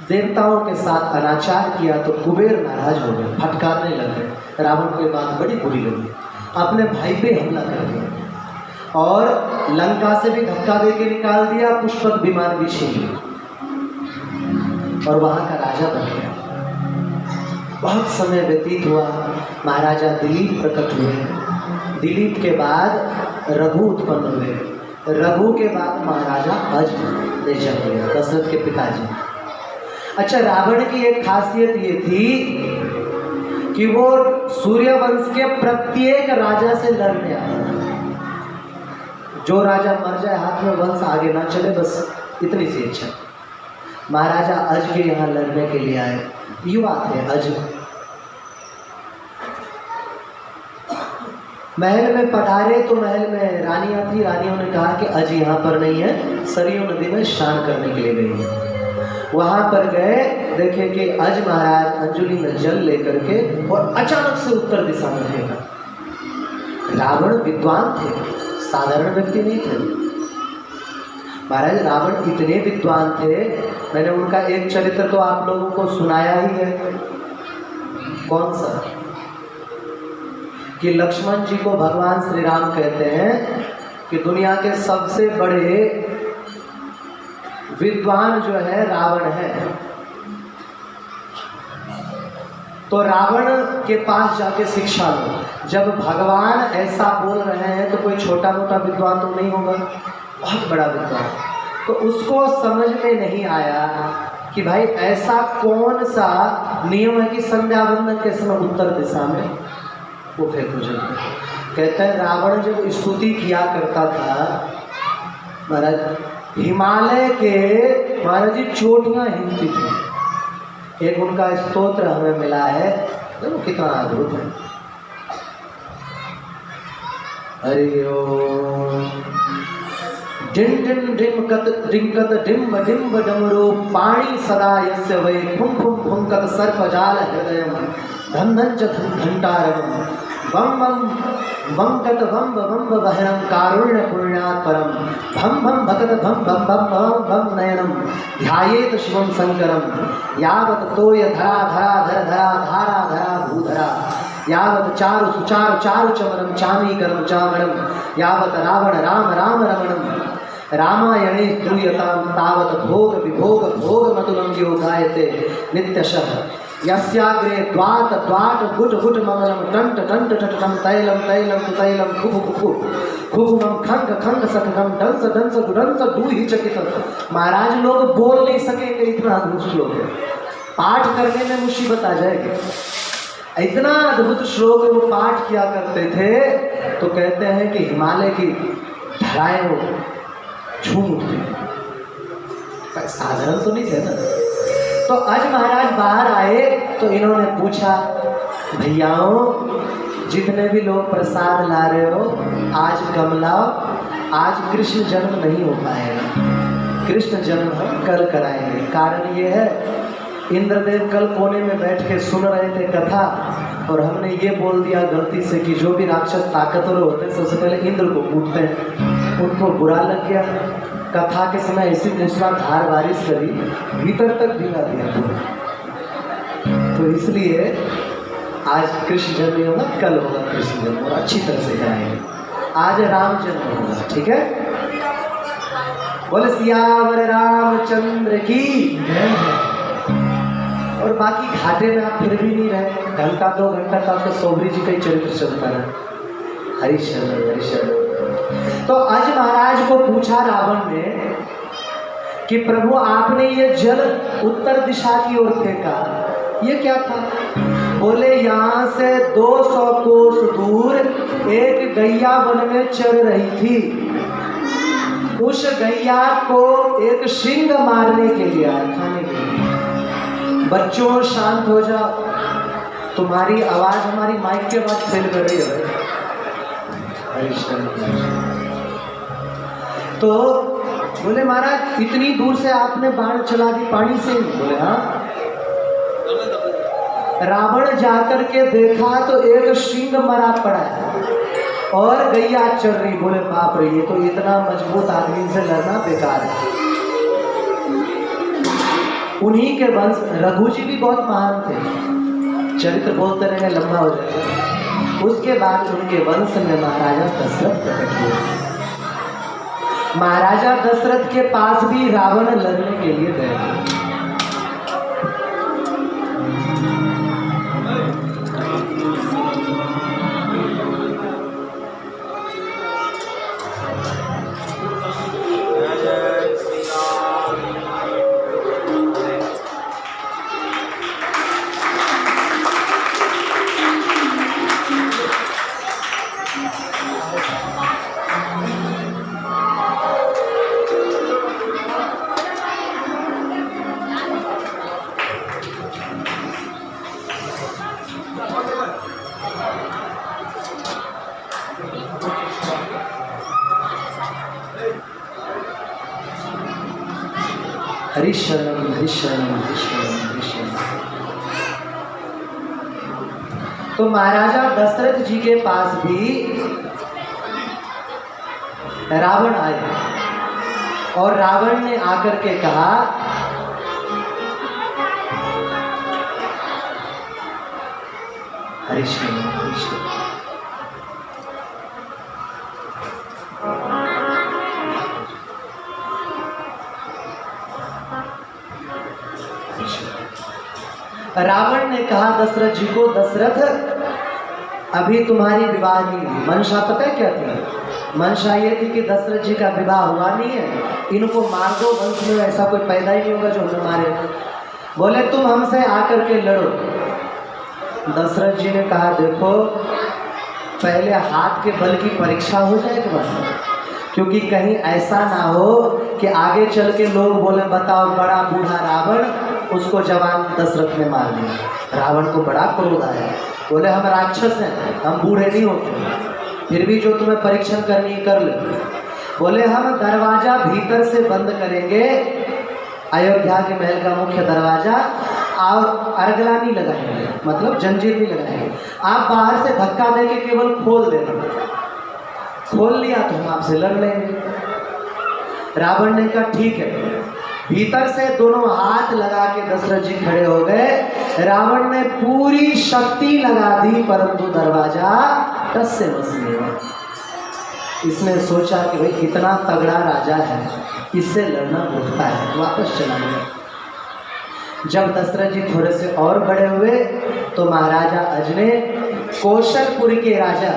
देवताओं के साथ अनाचार किया तो कुबेर नाराज हो गए, फटकारने लगे। रावण को ये बात बड़ी बुरी लगी, अपने भाई पे हमला कर दिया और लंका से भी धक्का दे के निकाल दिया, पुष्पक विमान भी छीन लिया और वहां का राजा बन गया। बहुत समय व्यतीत हुआ, महाराजा दिलीप प्रकट हुए। दिलीप के बाद रघु उत्पन्न हुए। रघु के बाद महाराजा अज ने जन्म लिया, दशरथ के पिताजी। अच्छा, रावण की एक खासियत ये थी कि वो सूर्यवंश के प्रत्येक राजा से लड़ने आया। जो राजा मर जाए हाथ में वंश आगे ना चले, बस इतनी सी इच्छा। महाराजा अज के यहाँ लड़ने के लिए आए, युवा थे अज। महल में पधारे तो महल में रानियां थी। रानियों ने कहा कि अज यहाँ पर नहीं है, सरयू नदी में स्नान करने के लिए गई है। वहां पर गए, देखे कि अज महाराज अंजुलि में जल लेकर के और अचानक से उत्तर दिशा में फेंका। रावण विद्वान थे, साधारण व्यक्ति नहीं थे महाराज। रावण इतने विद्वान थे, मैंने उनका एक चरित्र तो आप लोगों को सुनाया ही है। कौन सा? कि लक्ष्मण जी को भगवान श्री राम कहते हैं कि दुनिया के सबसे बड़े विद्वान जो है रावण है। तो रावण के पास जाके शिक्षा लो। जब भगवान ऐसा बोल रहे हैं तो कोई छोटा मोटा विद्वान तो नहीं होगा, बहुत बड़ा विद्वान। तो उसको समझ में नहीं आया कि भाई ऐसा कौन सा नियम है कि संध्या वंदन के समय उत्तर दिशा में वो फेंको जल। कहते हैं रावण जब स्तुति किया करता था महाराज, हिमालय के महाराज जी चोटियां हिलती थी। एक उनका स्तोत्र हमें मिला है, देखो कितना अद्भुत है। हरि ओम डिम डिम डिम कत डिंकत डिम्ब डिम्ब डमरू पाणी सदा यस्य वै फुं फुं फुंकत सर्पजाल हृदयम धन धन च घंटारवम वम वम वंकत वम वम बहरम कारुण्य पुण्यात् परम भम भम भगत भम भम भम भम भम नयनम ध्यायेत शिवम शंकरम यावत तोय धरा धरा धर धरा धारा धरा भूधरा यावत चारु सुचारु चारु चमरम चामीकरम चामरम यावत रावण राम राम रमणम रामायणे श्रूयतां तावत भोग विभोग भोग मतुलं योगायते नित्यशः यस्याग्रे द्वाट द्वाट गुट गुट ममलम टंट टंट टटम तैलम तैलम तैलम खुबु खुबु खुबुमम खंग खंग सकम डंस डंस गुडंस दूहि चकित। महाराज लोग बोल नहीं सकेंगे, इतना अद्भुत श्लोक है। पाठ करने में मुसीबत आ जाएगी, इतना अद्भुत श्लोक वो पाठ किया करते थे। तो कहते हैं कि हिमालय की धराएं वो झूम उठती, साधारण तो नहीं थे ना। तो आज महाराज बाहर आए तो इन्होंने पूछा, भैयाओं जितने भी लोग प्रसाद ला रहे हो आज कम लाओ, आज कृष्ण जन्म नहीं हो पाएगा, कृष्ण जन्म हम कल कराएंगे। कारण ये है, इंद्रदेव कल कोने में बैठ के सुन रहे थे कथा और हमने ये बोल दिया गलती से कि जो भी राक्षस ताकतवर होते हैं सबसे पहले इंद्र को कूटते हैं। उनको बुरा लग गया, कथा के समय ऐसी मूसलाधार बारिश करी, भीतर तक भिगा दिया। तो इसलिए आज कृष्ण जन्म नहीं होगा, कल होगा कृष्ण जन्म, और अच्छी तरह से कराएंगे। आज राम जन्म होगा, ठीक है। बोले सियावर रामचंद्र की। और बाकी घाटे में आप फिर भी नहीं रहे, घंटा 2 घंटा का आपका सोबरी जी का ही चरित्र चलता है। हरिशरण हरिशरण। तो आज महाराज को पूछा रावण ने कि प्रभु आपने ये जल उत्तर दिशा की ओर फेंका, ये क्या था? बोले यहाँ से 200 कोस दूर एक गैया वन में चर रही थी। उस गैया को एक सिंह मारने के लिए आया, खाने के लिए। बच्चों शांत हो जाओ, तुम्हारी आवाज हमारी माइक के बाद फेल कर रही है। तो बोले महाराज इतनी दूर से आपने बाण चला दी पानी से? बोले हाँ। रावण जाकर के देखा तो एक सिंह मरा पड़ा है और गैया चल रही। बोले बाप रे, ये तो इतना मजबूत आदमी से लड़ना बेकार है। उन्हीं के वंश, रघु जी भी बहुत महान थे, चरित्र बोलते रहे लंबा हो जाएगा। उसके बाद उनके वंश में महाराजा दशरथ प्रकट हुए। महाराजा दशरथ के पास भी रावण लड़ने के लिए गए। हरिशरणम हरिशरणम हरिशरणम हरिशरणम। तो महाराजा दशरथ जी के पास भी रावण आए और रावण ने आकर के कहा, हरिशरणम हरिशरणम। रावण ने कहा दशरथ जी को, दशरथ अभी तुम्हारी विवाह नहीं हुई। मंशा पता है क्या थी? मंशा ये थी कि दशरथ जी का विवाह हुआ नहीं है, इनको मार दो, वंश में ऐसा कोई पैदा ही नहीं होगा जो हमें मारे। बोले तुम हमसे आकर के लड़ो। दशरथ जी ने कहा देखो पहले हाथ के बल की परीक्षा हो जाए एक बार, क्योंकि कहीं ऐसा ना हो कि आगे चल के लोग बोले बताओ बड़ा बूढ़ा रावण, उसको जवान दशरथ ने मार दिया। रावण को बड़ा क्रोध आया, बोले हम राक्षस हैं, हम बूढ़े नहीं होते, फिर भी जो तुम्हें परीक्षण करनी कर लो। बोले हम दरवाजा भीतर से बंद करेंगे, अयोध्या के महल का मुख्य दरवाजा, और अर्गला नहीं लगाएंगे, मतलब जंजीर नहीं लगाएंगे, आप बाहर से धक्का देके केवल खोल देना, खोल लिया तो हम आपसे लड़ लेंगे। रावण ने कहा ठीक है। भीतर से दोनों हाथ लगा के दशरथ जी खड़े हो गए। रावण ने पूरी शक्ति लगा दी, परंतु दरवाजा टस से मस नहीं हुआ। इसने सोचा कि भाई इतना तगड़ा राजा है, इससे लड़ना उठता है, वापस चला गया। जब दशरथ जी थोड़े से और बड़े हुए तो महाराजा अजने कौशलपुर के राजा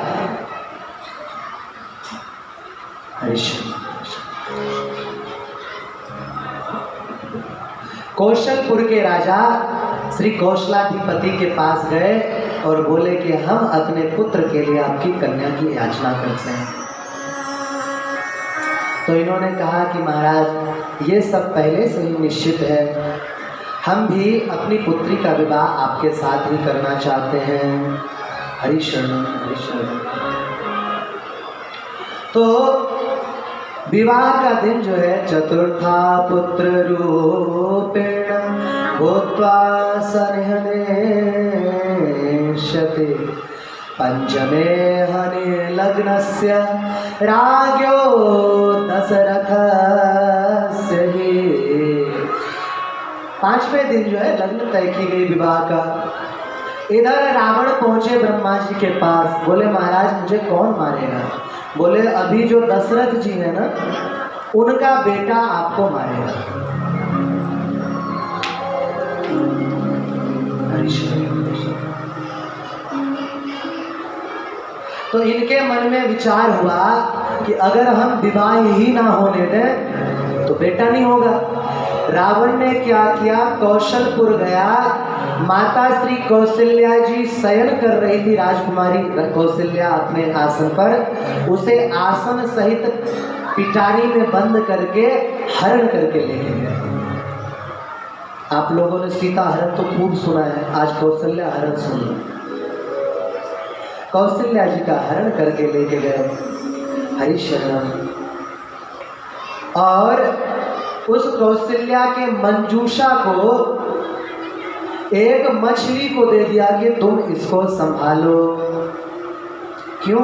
कौशलपुर के राजा श्री कौशलाधिपति के पास गए और बोले कि हम अपने पुत्र के लिए आपकी कन्या की याचना करते हैं। तो इन्होंने कहा कि महाराज ये सब पहले से ही निश्चित है, हम भी अपनी पुत्री का विवाह आपके साथ ही करना चाहते हैं। हरिशरणम हरिशरणम। तो विवाह का दिन जो है, चतुर्था पुत्र रूपेण भूत्वा सनिहने शते पंचमे हने लग्नस्य राज्ञो दशरथस्य ही। पांचवें दिन जो है लग्न तय की गई विवाह का। इधर रावण पहुंचे ब्रह्मा जी के पास, बोले महाराज मुझे कौन मारेगा? बोले अभी जो दशरथ जी है ना, उनका बेटा आपको मारेगा। तो इनके मन में विचार हुआ कि अगर हम विवाह ही ना होने दें तो बेटा नहीं होगा। रावण ने क्या किया, कौशलपुर गया, माता श्री कौशल्या जी शयन कर रही थी, राजकुमारी कौशल्या अपने आसन पर, उसे आसन सहित पिटारी में बंद करके हरण करके लेके गए। आप लोगों ने सीता हरण तो खूब सुना है, आज कौशल्या हरण सुन लो। कौशल्या जी का हरण करके लेके गए हरिशरणम, और उस कौशल्या के मंजूषा को एक मछली को दे दिया कि तुम इसको संभालो। क्यों?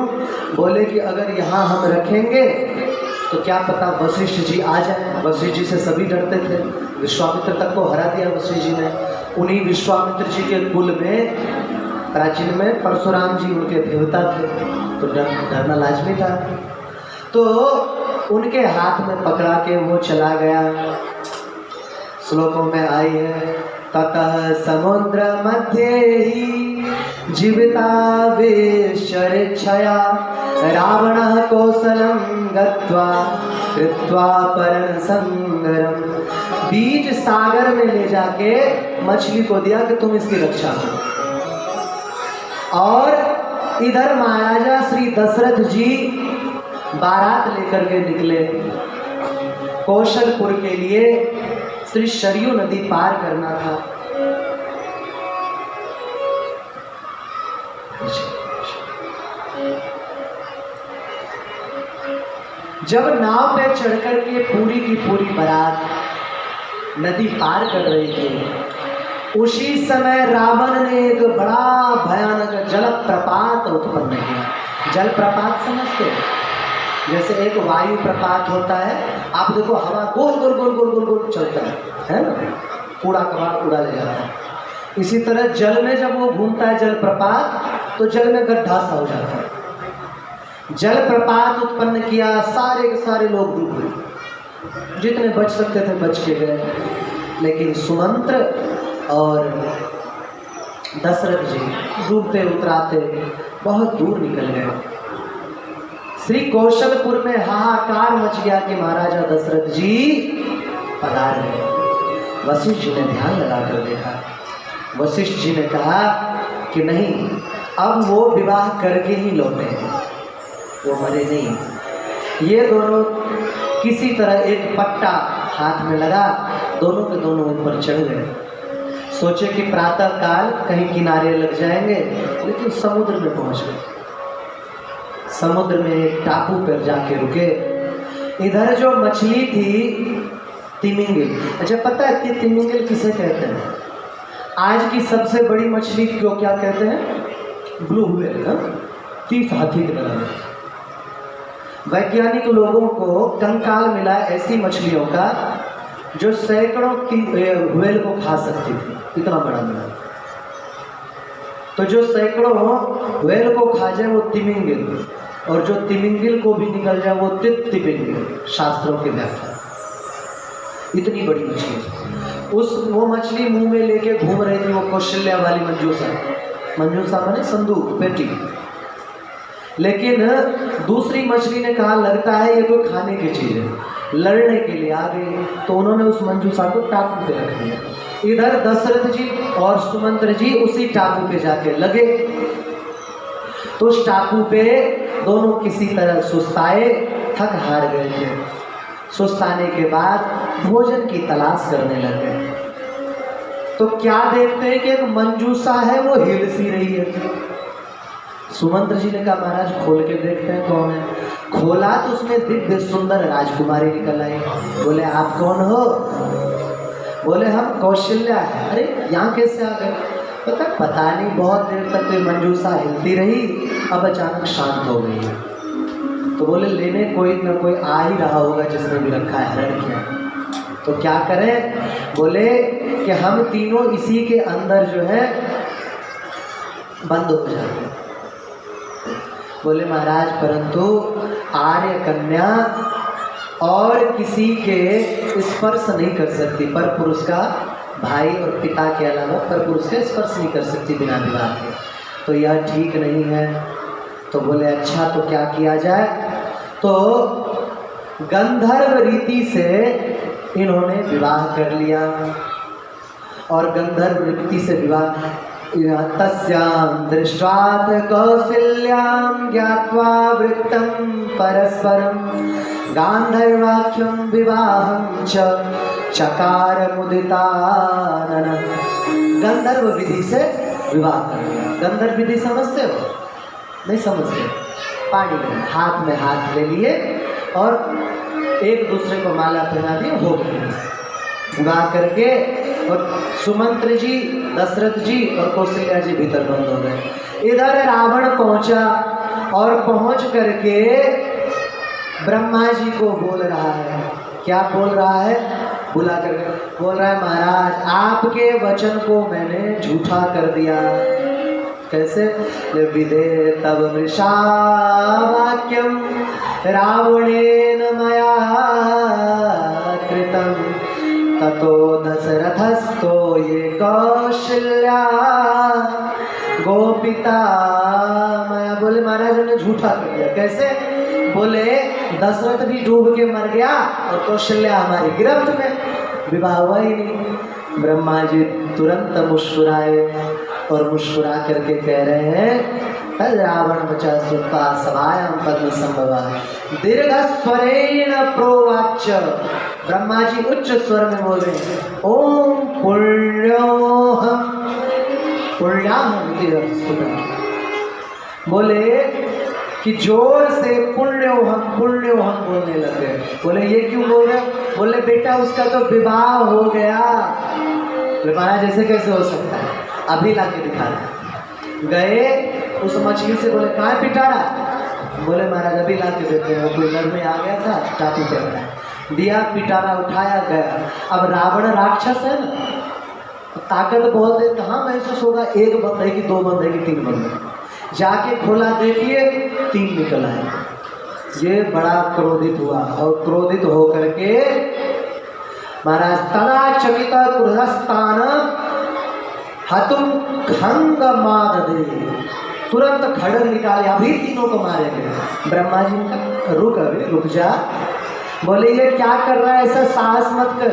बोले कि अगर यहाँ हम रखेंगे तो क्या पता वशिष्ठ जी आ जाए। वशिष्ठ जी से सभी डरते थे, विश्वामित्र तक को हरा दिया वशिष्ठ जी ने। उन्हीं विश्वामित्र जी के कुल में प्राचीन में परशुराम जी उनके देवता थे, तो डरना लाजमी था। तो उनके हाथ में पकड़ा के वो चला गया। श्लोकों में आई है, ततः समुद्र मध्ये ही जीवितावेशरेच्छया रावणः कौशलं गत्वा कृत्वा परं संगरम। बीच सागर में ले जाके मछली को दिया कि तुम इसकी रक्षा करो। और इधर महाराजा श्री दशरथ जी बारात लेकर के निकले कौशलपुर के लिए। श्री सरयू नदी पार करना था। जब नाव पे चढ़कर के पूरी की पूरी बारात नदी पार कर रही थी, उसी समय रावण ने एक बड़ा भयानक जलप्रपात उत्पन्न किया। जलप्रपात समझते हो? जैसे एक वायु प्रपात होता है, आप देखो हवा गोल गोल गोल गोल गोल गोल चलता है ना, कूड़ा कबाड़ उड़ा ले जाता है। इसी तरह जल में जब वो घूमता है जलप्रपात, तो जल में गड्ढा सा हो जाता है। जलप्रपात उत्पन्न किया, सारे के सारे लोग डूब गए। जितने बच सकते थे बच के गए, लेकिन सुमंत्र और दशरथ जी डूबते उतराते बहुत दूर निकल गए। श्री कौशलपुर में हाहाकार मच गया कि महाराजा दशरथ जी पधार गए। वशिष्ठ जी ने ध्यान लगाकर देखा। वशिष्ठ जी ने कहा कि नहीं, अब वो विवाह करके ही लौटे हैं, वो मरे नहीं। ये दोनों किसी तरह एक पट्टा हाथ में लगा, दोनों के दोनों ऊपर चढ़ गए। सोचे कि प्रातः काल कहीं किनारे लग जाएंगे, लेकिन समुद्र में पहुंच गए। समुद्र में एक टापू पर जाके रुके। इधर जो मछली थी तिमिंगिल। अच्छा, पता है कि तिमिंगिल किसे कहते हैं? आज की सबसे बड़ी मछली को क्या कहते हैं? Blue whale. 30 हाथी के बराबर। वैज्ञानिक लोगों को कंकाल मिला ऐसी मछलियों का जो सैकड़ों व्हेल को खा सकती थी, इतना बड़ा मिला। तो जो सैकड़ों व्हेल को खा जाए वो तिमिंगिल, और जो तिमिंगिल को भी निकल जाए वो तिमिंगिल। शास्त्रों के व्याख्या। इतनी बड़ी मछली, वो मछली मुंह में लेके घूम रही थी, वो कौशल्या वाली मंजूषा। मंजूषा माने संदूक, पेटी। लेकिन दूसरी मछली ने कहा लगता है ये कोई खाने की चीज है, लड़ने के लिए आ गई। तो उन्होंने उस मंजूषा को टापू पे रख दिया। इधर दशरथ जी और सुमंत्र जी उसी टापू पे जाके लगे। तो उस टापू पे दोनों किसी तरह सुस्ताए, थक हार गए थे। सुस्ताने के बाद भोजन की तलाश करने लगे। तो क्या देखते हैं कि एक मंजूषा है, वो हिल सी रही है। सुमंत्र जी ने कहा महाराज खोल के देखते हैं कौन है। खोला तो उसमें दिव्य सुंदर राजकुमारी निकल आई। बोले आप कौन हो? बोले हम कौशल्या है। अरे यहाँ कैसे आ गए? पता नहीं, बहुत देर तक कोई मंजूषा हिलती रही, अब अचानक शांत हो गई है। तो बोले लेने कोई ना कोई आ ही रहा होगा जिसने भी रखा है, हरण किया। तो क्या करें? बोले कि हम तीनों इसी के अंदर जो है बंद हो जाते। बोले महाराज परंतु आर्य कन्या और किसी के स्पर्श नहीं कर सकती, पर पुरुष का भाई और पिता के अलावा पर पुरुष का स्पर्श नहीं कर सकती बिना विवाह के, तो यह ठीक नहीं है। तो बोले अच्छा तो क्या किया जाए? तो गंधर्व रीति से इन्होंने विवाह कर लिया। और गंधर्व रीति से विवाह, तस्यां दृष्ट्वाथ कौसल्यां ज्ञात्वा वृत्तं परस्परं गांधर्वाख्यं विवाहं च चकार मुदितानन। गंधर्व विधि से विवाह कर लिया। गंधर्व विधि समझते हो? नहीं समझते? पानी में हाथ ले लिए और एक दूसरे को माला पहना दी, हो गई विवाह करके। और सुमंत्र जी, दशरथ जी और कौशल्या जी भीतर बंद हो गए। इधर रावण पहुंचा और पहुंच करके ब्रह्मा जी को बोल रहा है। क्या बोल रहा है? बुला कर बोल रहा है, महाराज आपके वचन को मैंने झूठा कर दिया। कैसे? विदे तब मृषा वाक्यम रावणेन मया कृतम ततो दशरथस्तो ये कौशल्या गोपिता माया। बोले महाराज ने झूठा कर दिया। कैसे? बोले दशरथ भी डूब के मर गया और कौशल्या हमारी गिरफ्त में, विवाह हुआ ही नहीं। ब्रह्मा जी तुरंत मुस्कुराए और मुस्कुरा करके कह रहे हैं, रावण बचा सुता सभायां पद्म संभवा दीर्घ स्वरेण प्रोवाच्य। ब्रह्मा जी उच्च स्वर में बोले, ओम पुण्योहम पुण्याहम। बोले कि जोर से पुण्योहम पुण्योहम बोलने लगे। बोले ये क्यों बोल रहे? बोले बेटा उसका तो विवाह हो गया। महाराज जैसे कैसे हो सकता है? अभी ला के दिखा रहे। गए उस मछली से बोले कहाँ है पिटारा? बोले महाराज अभी ला के देते हैं। कोई घर में आ गया था, चाकू पकड़ा दिया, पिटारा उठाया गया। अब रावण राक्षस है ना, ताकत बहुत है, कहाँ महसूस होगा? एक बंदे की, दो बंदे की, तीन बंदे। जाके खोला, देखिए 3 निकल आए। ये बड़ा क्रोधित हुआ और क्रोधित होकर के महाराज तदा चकित क्रुधस्तान हतुम खंग माददे, तुरंत खड़ग निकाले, अभी तीनों को मारेंगे। ब्रह्मा जी का रुक, अभी रुक जा। बोले ये क्या कर रहा है? ऐसा साहस मत कर।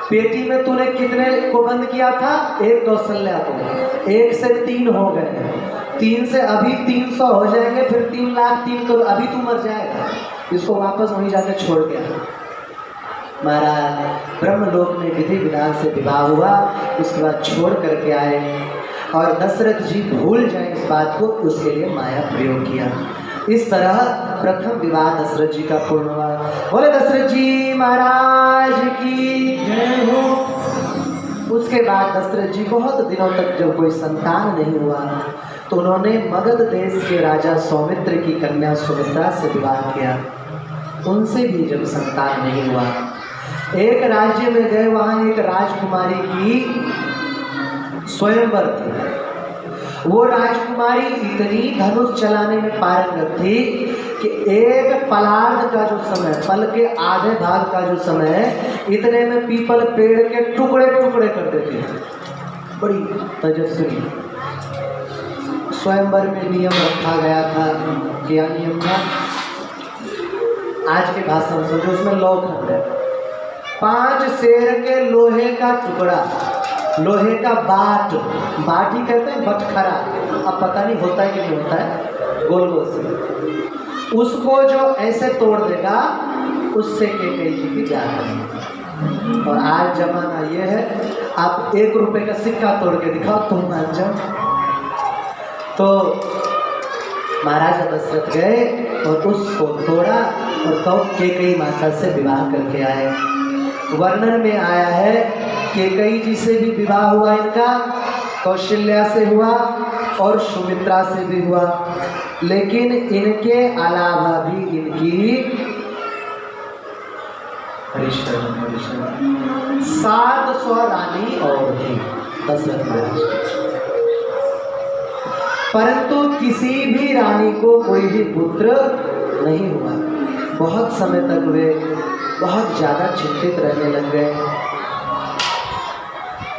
पेटी में तूने कितने को बंद किया था? 1 कौशल्या को। 1 से 3 हो गए, 3 से अभी 300 हो जाएंगे, फिर 3 लाख 3 करोड़, अभी तू मर जाएगा। इसको वापस वहीं जाके छोड़ के आया। महाराज ब्रह्मलोक में विधि विधान से विवाह हुआ, उसके बाद छोड़ करके आए और दशरथ जी भूल जाए इस बात को, उसके लिए माया प्रयोग किया। इस तरह प्रथम विवाह दशरथ जी का पूर्ण हुआ। बोले दशरथ जी महाराज की जय हो। उसके बाद दशरथ जी बहुत दिनों तक जब कोई संतान नहीं हुआ तो उन्होंने मगध देश के राजा सौमित्र की कन्या सुमित्रा से विवाह किया। उनसे भी जब संतान नहीं हुआ, एक राज्य में गए, वहां एक राजकुमारी की स्वयंवर थी। वो राजकुमारी इतनी धनुष चलाने में पारंगत थी कि एक पलार्ध का जो समय, पल के आधे भाग का जो समय, इतने में पीपल पेड़ के टुकड़े टुकड़े कर देती थी। बड़ी तेजस्वी। स्वयंवर में नियम रखा गया था। क्या नियम था? आज के भाषा में समझो, उसमें लौखंड है, 5 शेर के लोहे का टुकड़ा, लोहे का बाटी कहते हैं, बटखरा, अब पता नहीं होता है कि नहीं होता है, गोल गोल से, उसको जो ऐसे तोड़ देगा उससे कैकेयी जी की जान है। और आज जमाना ये है, आप 1 रुपए का सिक्का तोड़ के दिखाओ तुम मान जाओ। तो महाराजा दशरथ गए और उसको तोड़ा और तो कैकेयी माता से विवाह करके आए। वर्णन में आया है कैकेयी जी से भी विवाह हुआ इनका, कौशल्या से हुआ और सुमित्रा से भी हुआ। लेकिन इनके अलावा भी इनकी 700 रानी और थी दशरथ महाराज, परंतु किसी भी रानी को कोई भी पुत्र नहीं हुआ। बहुत समय तक वे बहुत ज़्यादा चिंतित रहने लग गए।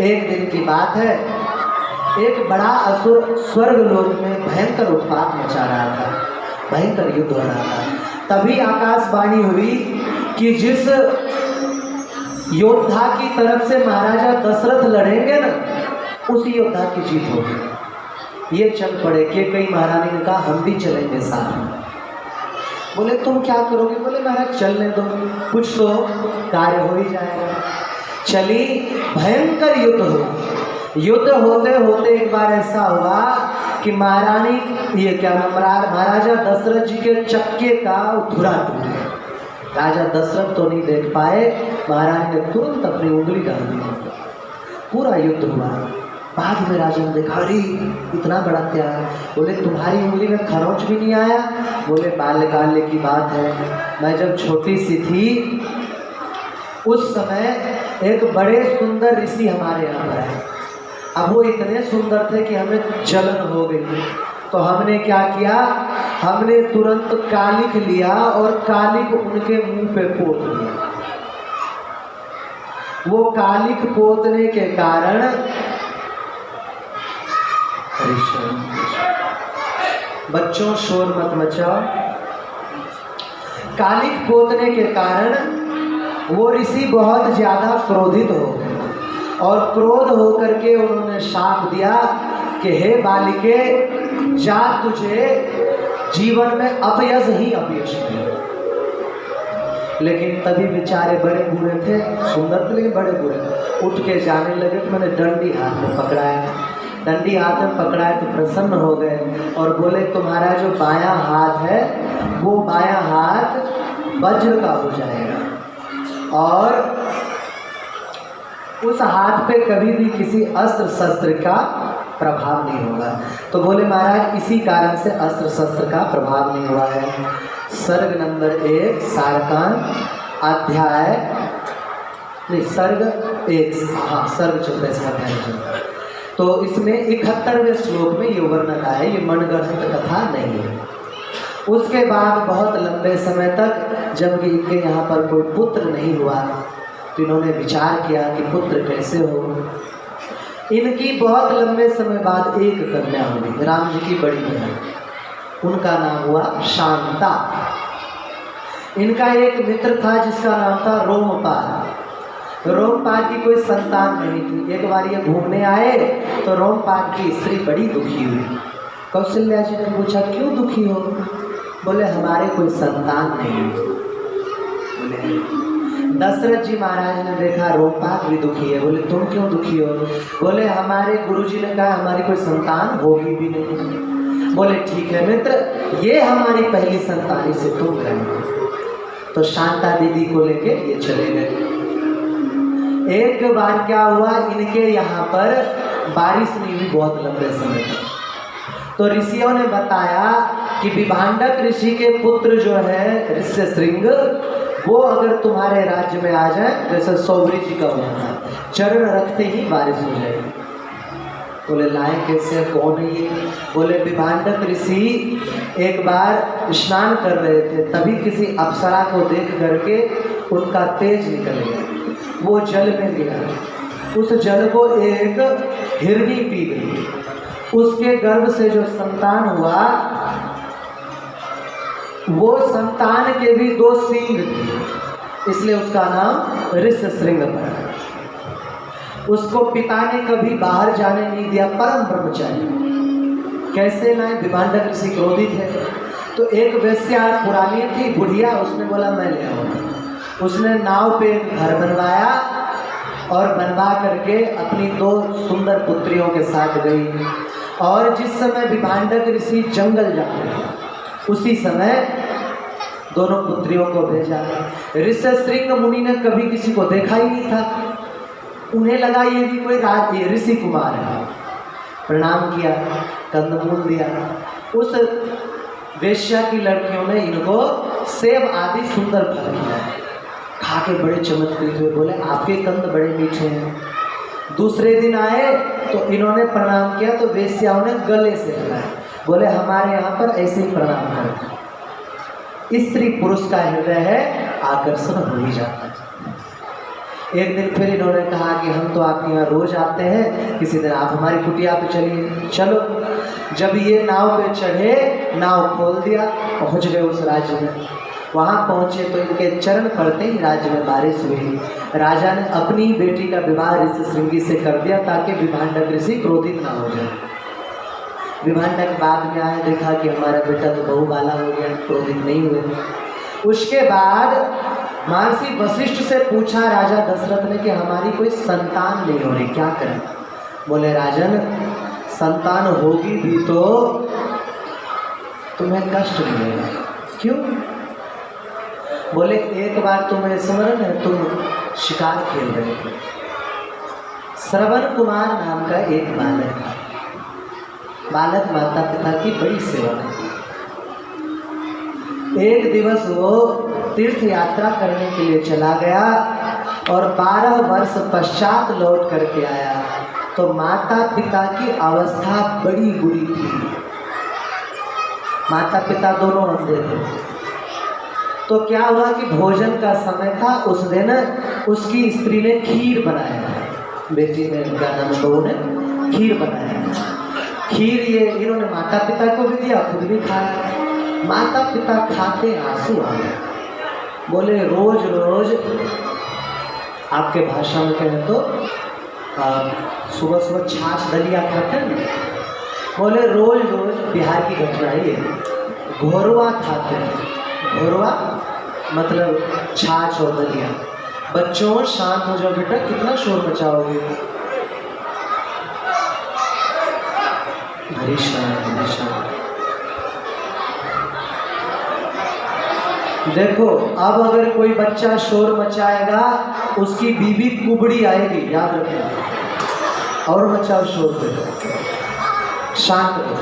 एक दिन की बात है, एक बड़ा असुर स्वर्ग लोक में भयंकर उत्पात मचा रहा था, भयंकर युद्ध हो रहा था। तभी आकाशवाणी हुई कि जिस योद्धा की तरफ से महाराजा दशरथ लड़ेंगे ना, उसी योद्धा की जीत होगी। ये चल पड़े। कैकेयी महारानी ने कहा हम भी चलेंगे साथ में। बोले तुम क्या करोगे? बोले महाराज चलने दो, कुछ तो कार्य हो ही जाएगा। चली, भयंकर युद्ध हुआ। युद्ध होते होते एक बार ऐसा हुआ कि महारानी ये क्या महाराजा दशरथ जी के चक्के का धुरा टूट गया। राजा दशरथ तो नहीं देख पाए, महारानी ने तुरंत अपनी उंगली डाल दी। पूरा युद्ध हुआ। बाद में राजा ने देखा, अरे इतना बड़ा क्या है। बोले तुम्हारी उंगली में खरोंच भी नहीं आया। बोले बाल्यकाल की बात है, मैं जब छोटी सी थी उस समय एक बड़े सुंदर ऋषि हमारे यहाँ पर है। अब वो इतने सुंदर थे कि हमें जलन हो गई। तो हमने क्या किया, हमने तुरंत कालिख लिया और कालिख उनके मुंह पे पोत दिया। वो कालिख पोतने के कारण, बच्चों शोर मत मचाओ, कालिख पोतने के कारण वो ऋषि बहुत ज्यादा क्रोधित हो गए और क्रोध होकर के उन्होंने शाप दिया कि हे बालिके, जा तुझे जीवन में अपयश ही अपयश मिले। लेकिन तभी बेचारे बड़े बूढ़े थे, सुंदर थे लेकिन बड़े बूढ़े, उठ के जाने लगे। तो मैंने डंडी हाथ में पकड़ाया, डंडी हाथ में पकड़ाया तो प्रसन्न हो गए और बोले तुम्हारा जो बायां हाथ है वो बायां हाथ वज्र का हो जाएगा और उस हाथ पे कभी भी किसी अस्त्र शस्त्र का प्रभाव नहीं होगा। तो बोले महाराज इसी कारण से अस्त्र शस्त्र का प्रभाव नहीं हुआ है। सर्ग नंबर 1 सारकांड अध्याय नहीं सर्ग 1 हाँ सर्ग 14 अध्याय। तो इसमें 71वें श्लोक में ये वर्णन आया, ये मनगढ़ंत कथा नहीं है। उसके बाद बहुत लंबे समय तक जब इनके यहाँ पर कोई पुत्र नहीं हुआ तो इन्होंने विचार किया कि पुत्र कैसे हो। इनकी बहुत लंबे समय बाद एक कन्या हुई, राम जी की बड़ी बहन, उनका नाम हुआ शांता। इनका एक मित्र था जिसका नाम था रोमपाल। रोमपाल की कोई संतान नहीं थी। एक बार ये घूमने आए तो रोमपाल की स्त्री बड़ी दुखी हुई। कौशल्या जी ने पूछा क्यों दुखी हो? बोले हमारे कोई संतान नहीं। बोले दशरथ जी महाराज ने देखा रोमपाल भी दुखी है। बोले तुम क्यों दुखी हो? बोले हमारे गुरुजी ने कहा हमारी कोई संतान होगी भी नहीं। बोले ठीक है मित्र, ये हमारी पहली संतान, इसे तुम करेंगे। तो शांता दीदी को लेके ये चले गए। एक बार क्या हुआ, इनके यहाँ पर बारिश नहीं हुई बहुत लंबे समय तक। तो ऋषियों ने बताया कि विभांडक ऋषि के पुत्र जो है ऋष्यशृंग, वो अगर तुम्हारे राज्य में आ जाए, जैसे सौरी जी का हुआ था, चरण रखते ही बारिश हो जाएगी। बोले लाए कैसे, कौन है ये? बोले विभांडक ऋषि एक बार स्नान कर रहे थे, तभी किसी अप्सरा को देख करके उनका तेज निकल गया, वो जल में गिरा। उस जल को एक हिरनी पी गई। उसके गर्भ से जो संतान हुआ, वो संतान के भी 2 सींग थे, इसलिए उसका नाम ऋष्यशृंग पड़ा। उसको पिता ने कभी बाहर जाने नहीं दिया, परम ब्रह्मचारी। कैसे ना, विभांडक ऋषि क्रोधित है। तो एक वेश्या पुरानी थी, बुढ़िया, उसने बोला मैं ले आऊँगा। उसने नाव पे एक घर बनवाया और बनवा करके अपनी 2 सुंदर पुत्रियों के साथ गई। और जिस समय विभांडक ऋषि जंगल जाते उसी समय दोनों पुत्रियों को भेजा। ऋष्यशृंग मुनि ने कभी किसी को देखा ही नहीं था। उन्हें लगा ये भी कोई ऋषि कुमार है। प्रणाम किया, कंदमूल दिया। उस वेश्या की लड़कियों ने इनको सेब आदि सुंदर फल दिया। खा के बड़े चमत्कृत हुए, बोले आपके कंद बड़े मीठे हैं। दूसरे दिन आए तो इन्होंने प्रणाम किया तो वेश्याओं ने गले से लगाया। बोले हमारे यहाँ पर ऐसे ही प्रणाम करते। स्त्री पुरुष का हृदय है, आकर्षण हो ही जाता है। एक दिन फिर इन्होंने कहा कि हम तो आपके यहाँ रोज आते हैं, किसी दिन आप हमारी कुटिया पे चलिए। चलो, जब ये नाव पे चढ़े, नाव खोल दिया, पहुँच गए उस राज्य में। वहाँ पहुँचे तो इनके चरण पड़ते ही राज्य में बारिश हुई। राजा ने अपनी बेटी का विवाह ऋष्यशृंगी से कर दिया ताकि विभांडक ऋषि क्रोधित ना हो जाए। विभांडक बाद में आया, देखा कि हमारा बेटा तो बहुबाला हो गया, क्रोधित नहीं हुए। उसके बाद महर्षि वशिष्ठ से पूछा राजा दशरथ ने कि हमारी कोई संतान नहीं हो रही, क्या करें? बोले राजन, संतान होगी भी तो तुम्हें कष्ट मिलेगा। क्यों? बोले एक बार तुम्हें स्मरण है, तुम शिकार खेल रहे थे, श्रवण कुमार नाम का एक बालक था। बालक माता पिता की बड़ी सेवा करता। एक दिवस वो तीर्थ यात्रा करने के लिए चला गया और 12 वर्ष पश्चात लौट करके आया तो माता पिता की अवस्था बड़ी बुरी थी। माता पिता दोनों अंधे थे। तो क्या हुआ कि भोजन का समय था। उस दिन उसकी स्त्री ने खीर बनाया, बेटी ने क्या नाम बहू ने खीर बनाया। खीर ये इन्होंने माता पिता को भी दिया, खुद भी खाया। माता पिता खाते आंसू आ गए। बोले रोज रोज, आपके भाषा में कहें तो सुबह सुबह छाछ दलिया खाते हैं। बोले रोज रोज बिहार की घटना ही है, घोरवा खाते हैं। घोरवा मतलब छाछ और दलिया। बच्चों शांत हो जाओ बेटा, कितना शोर मचाओगे। हरी शांत। देखो अब अगर कोई बच्चा शोर मचाएगा उसकी बीबी कुबड़ी आएगी, याद रखना। और मचाओ शोर पे, शांत हो।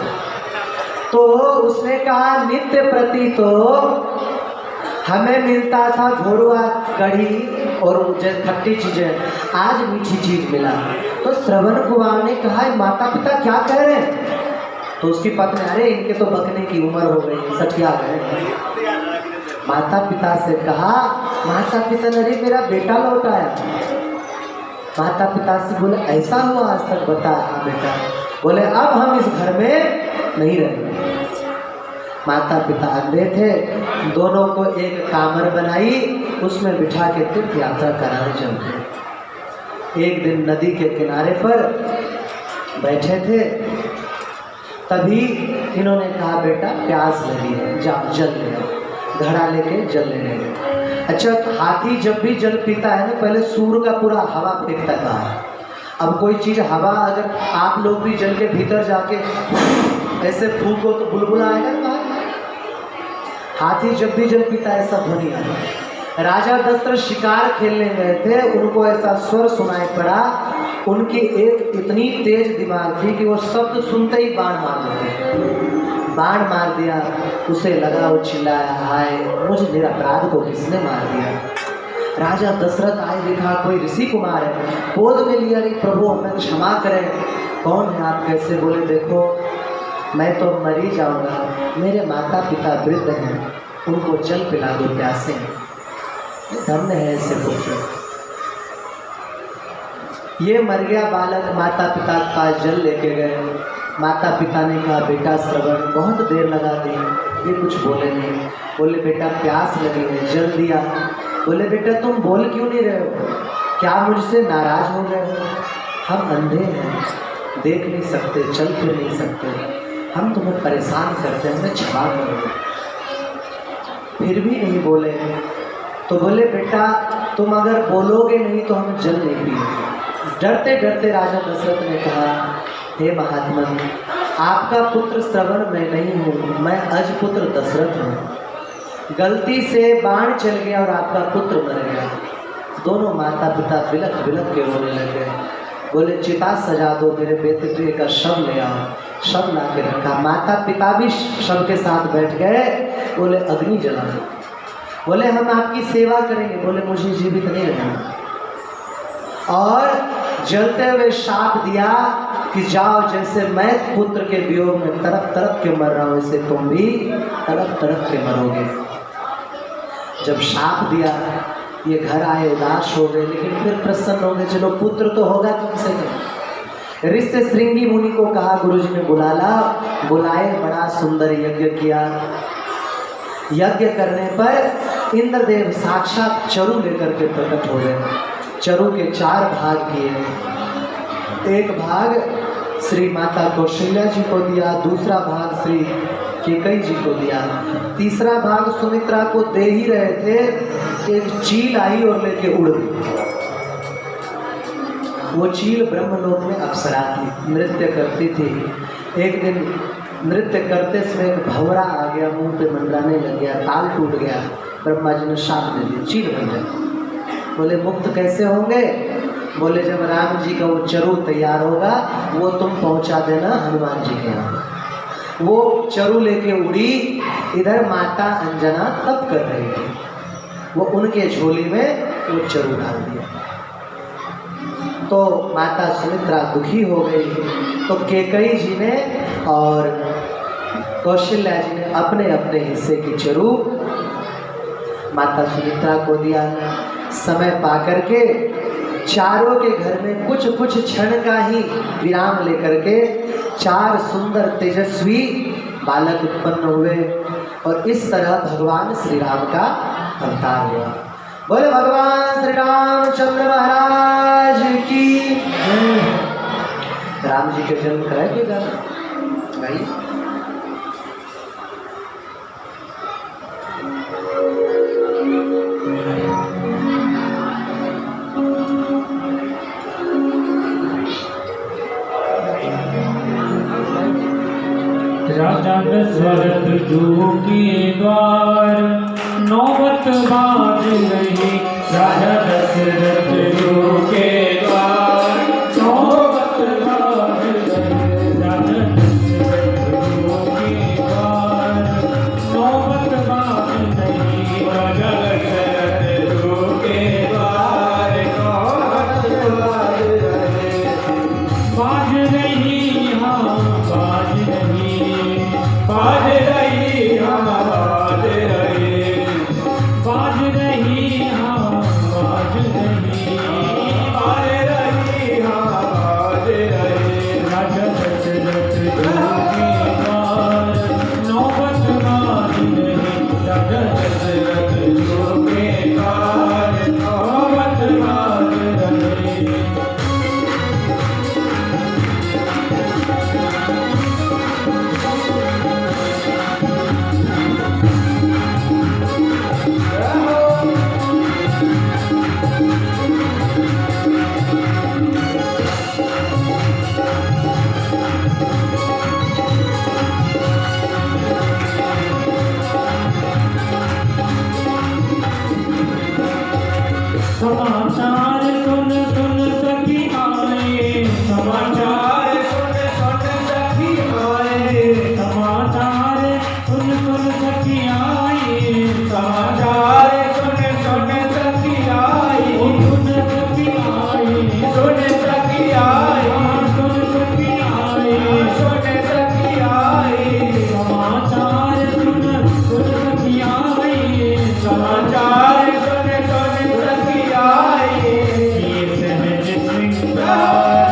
तो उसने कहा नित्य प्रति तो हमें मिलता था घोरवा कढ़ी और खट्टी चीजें, आज मीठी चीज मिला। तो श्रवण कुमार ने कहा माता पिता क्या कह रहे हैं। तो उसकी पत्नी, अरे इनके तो बकने की उम्र हो गई, सठिया गए। माता पिता से कहा, माता पिता ने, अरे मेरा बेटा लौट आया। माता पिता से बोले ऐसा हुआ आज तक बता। हाँ बेटा। बोले अब हम इस घर में नहीं रहेंगे। माता पिता अंधे थे, दोनों को एक कामर बनाई, उसमें बिठा के तीर्थ यात्रा कराने चलते। एक दिन नदी के किनारे पर बैठे थे, तभी इन्होंने कहा बेटा प्यास लगी है, जाओ जल ले आओ। घड़ा लेके जल लेने गए। अच्छा, हाथी जब भी जल पीता है ना, पहले सूर का पूरा हवा फेंकता था। अब कोई चीज हवा, अगर आप लोग भी जल के भीतर जाके ऐसे फूको तो बुलबुला आएगा ना। हाथी जब भी जल पीता है ऐसा ध्वनि आता। राजा दशरथ शिकार खेलने गए थे, उनको ऐसा स्वर सुनाई पड़ा। उनकी एक इतनी तेज दिमाग थी कि वो शब्द सुनते ही बाण मार देते। बाण मार दिया, उसे लगा, वो चिल्लाया, हाय मुझे निरपराध को किसने मार दिया। राजा दशरथ आए, देखा कोई ऋषि कुमार है, गोद में लिया, प्रभु हमें क्षमा करें। कौन है आप, कैसे। बोले देखो मैं तो मर ही जाऊंगा, मेरे माता पिता वृद्ध हैं, उनको जल पिला दो, प्यासे हैं। धन्य है ऐसे पुत्र। ये मर गया बालक, माता पिता का जल लेके गए। माता पिता ने कहा बेटा श्रवण बहुत देर लगा दी, ये कुछ बोले नहीं। बोले बेटा प्यास लगी है, जल दिया। बोले बेटा तुम बोल क्यों नहीं रहे हो, क्या मुझसे नाराज हो गए हो। हम अंधे हैं, देख नहीं सकते, चल फिर नहीं सकते, हम तुम्हें परेशान करते हैं, हमें क्षमा करो। फिर भी नहीं बोले। तो बोले बेटा तुम अगर बोलोगे नहीं तो हम जल नहीं पिएंगे। डरते डरते राजा दशरथ ने कहा हे महात्मन, आपका पुत्र श्रवण मैं नहीं हूँ, मैं अजपुत्र दशरथ हूँ। गलती से बाण चल गया और आपका पुत्र मर गया। दोनों माता पिता बिलख बिलख के रोने लगे। बोले चिता सजा दो, मेरे बेटे का शव ले आओ। शव ला के रखा, माता पिता भी शव के साथ बैठ गए। बोले अग्नि जला दो। बोले हम आपकी सेवा करेंगे। बोले मुझे जीवित नहीं रहना। और जलते हुए शाप दिया कि जाओ, जैसे मैं पुत्र के वियोग में तड़प तड़प के मर रहा हूँ, वैसे तुम भी तड़प तड़प के मरोगे। जब शाप दिया, ये घर आए, उदास हो गए, लेकिन फिर प्रसन्न हो गए, चलो पुत्र तो होगा कम से कम। ऋषि श्रृंगी मुनि को कहा गुरुजी ने बुलाए, बड़ा सुंदर यज्ञ किया। यज्ञ करने पर इंद्रदेव साक्षात चरु लेकर के प्रकट हो गए। चरु के 4 भाग किए। एक भाग श्री माता कौशल्या जी को दिया, दूसरा भाग श्री कैकेयी जी को दिया, तीसरा भाग सुमित्रा को दे ही रहे थे, एक चील आई और लेके उड़ गई। वो चील ब्रह्मलोक में अप्सरा थी, नृत्य करती थी। एक दिन नृत्य करते समय एक भंवरा आ गया, मुंह पे मंडराने लग गया, ताल टूट गया। ब्रह्मा जी ने शाप दे दिया, चील बन गया। बोले मुक्त कैसे होंगे। बोले जब राम जी का वो चरु तैयार होगा वो तुम पहुंचा देना हनुमान जी के यहाँ। वो चरु लेके उड़ी, इधर माता अंजना तप कर रही थी, वो उनके झोली में वो चरु डाल दिया। तो माता सुमित्रा दुखी हो गई, तो कैकेयी जी ने और कौशल्या जी ने अपने अपने हिस्से की चरु माता सुमित्रा को दिया। समय पाकर के चारों के घर में कुछ कुछ क्षण का ही विराम लेकर के 4 सुंदर तेजस्वी बालक उत्पन्न हुए और इस तरह भगवान श्री राम का अवतार हुआ। बोले भगवान श्री रामचंद्र महाराज की। राम जी के जन्म कराएगा भाई। राजा दशरथ जो के द्वार नौबत बाज रही। राजा दशरथ जो के द्वार नौबत बाज रही। राजा दशरथ जो के द्वार नौबत बाज रही। राजा दशरथ जो के द्वार नौबत बाज रही। बाज रही हाँ बाज रही, बाज रही हाँ बाज रही, बाज रही हाँ बाज रही, बाज रही हाँ बाज रही। राजा दशरथ जो के द्वार नौबत बाज रही। राजा दशरथ जो के द्वार नौबत बाज रही। समाचार सुन सुन सखी आए, समाचार सुन सुन सखी आए, समाचार सुन सुन सखी आए, समाचार सुन सुन सखी आए, सुन सखी आए, सुन सखी आए, सुन सखी आए, सुन सखी आए। समाचार सुन सुन सखी आए, समाचार सुन सुन सखी आए। ये सहज श्रृंगार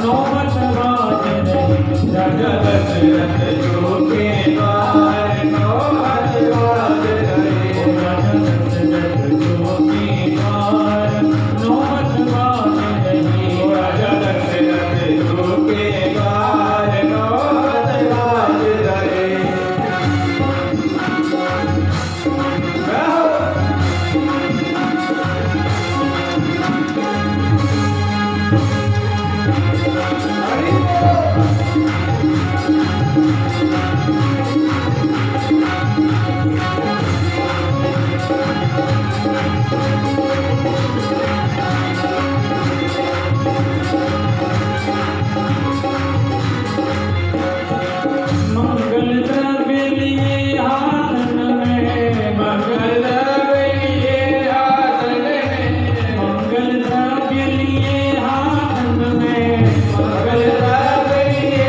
नौबत बाज रही। राजा दशरथ जो के द्वार नौबत बाज रही। राजा दशरथ जो के द्वार नौबत बाज रही। राजा दशरथ जो के द्वार नौबत बाज रही। मंगल द्रव्य लिए हाथन में, मंगल द्रव्य लिए हाथन में, मंगल द्रव्य लिए हाथन में, मंगल द्रव्य लिए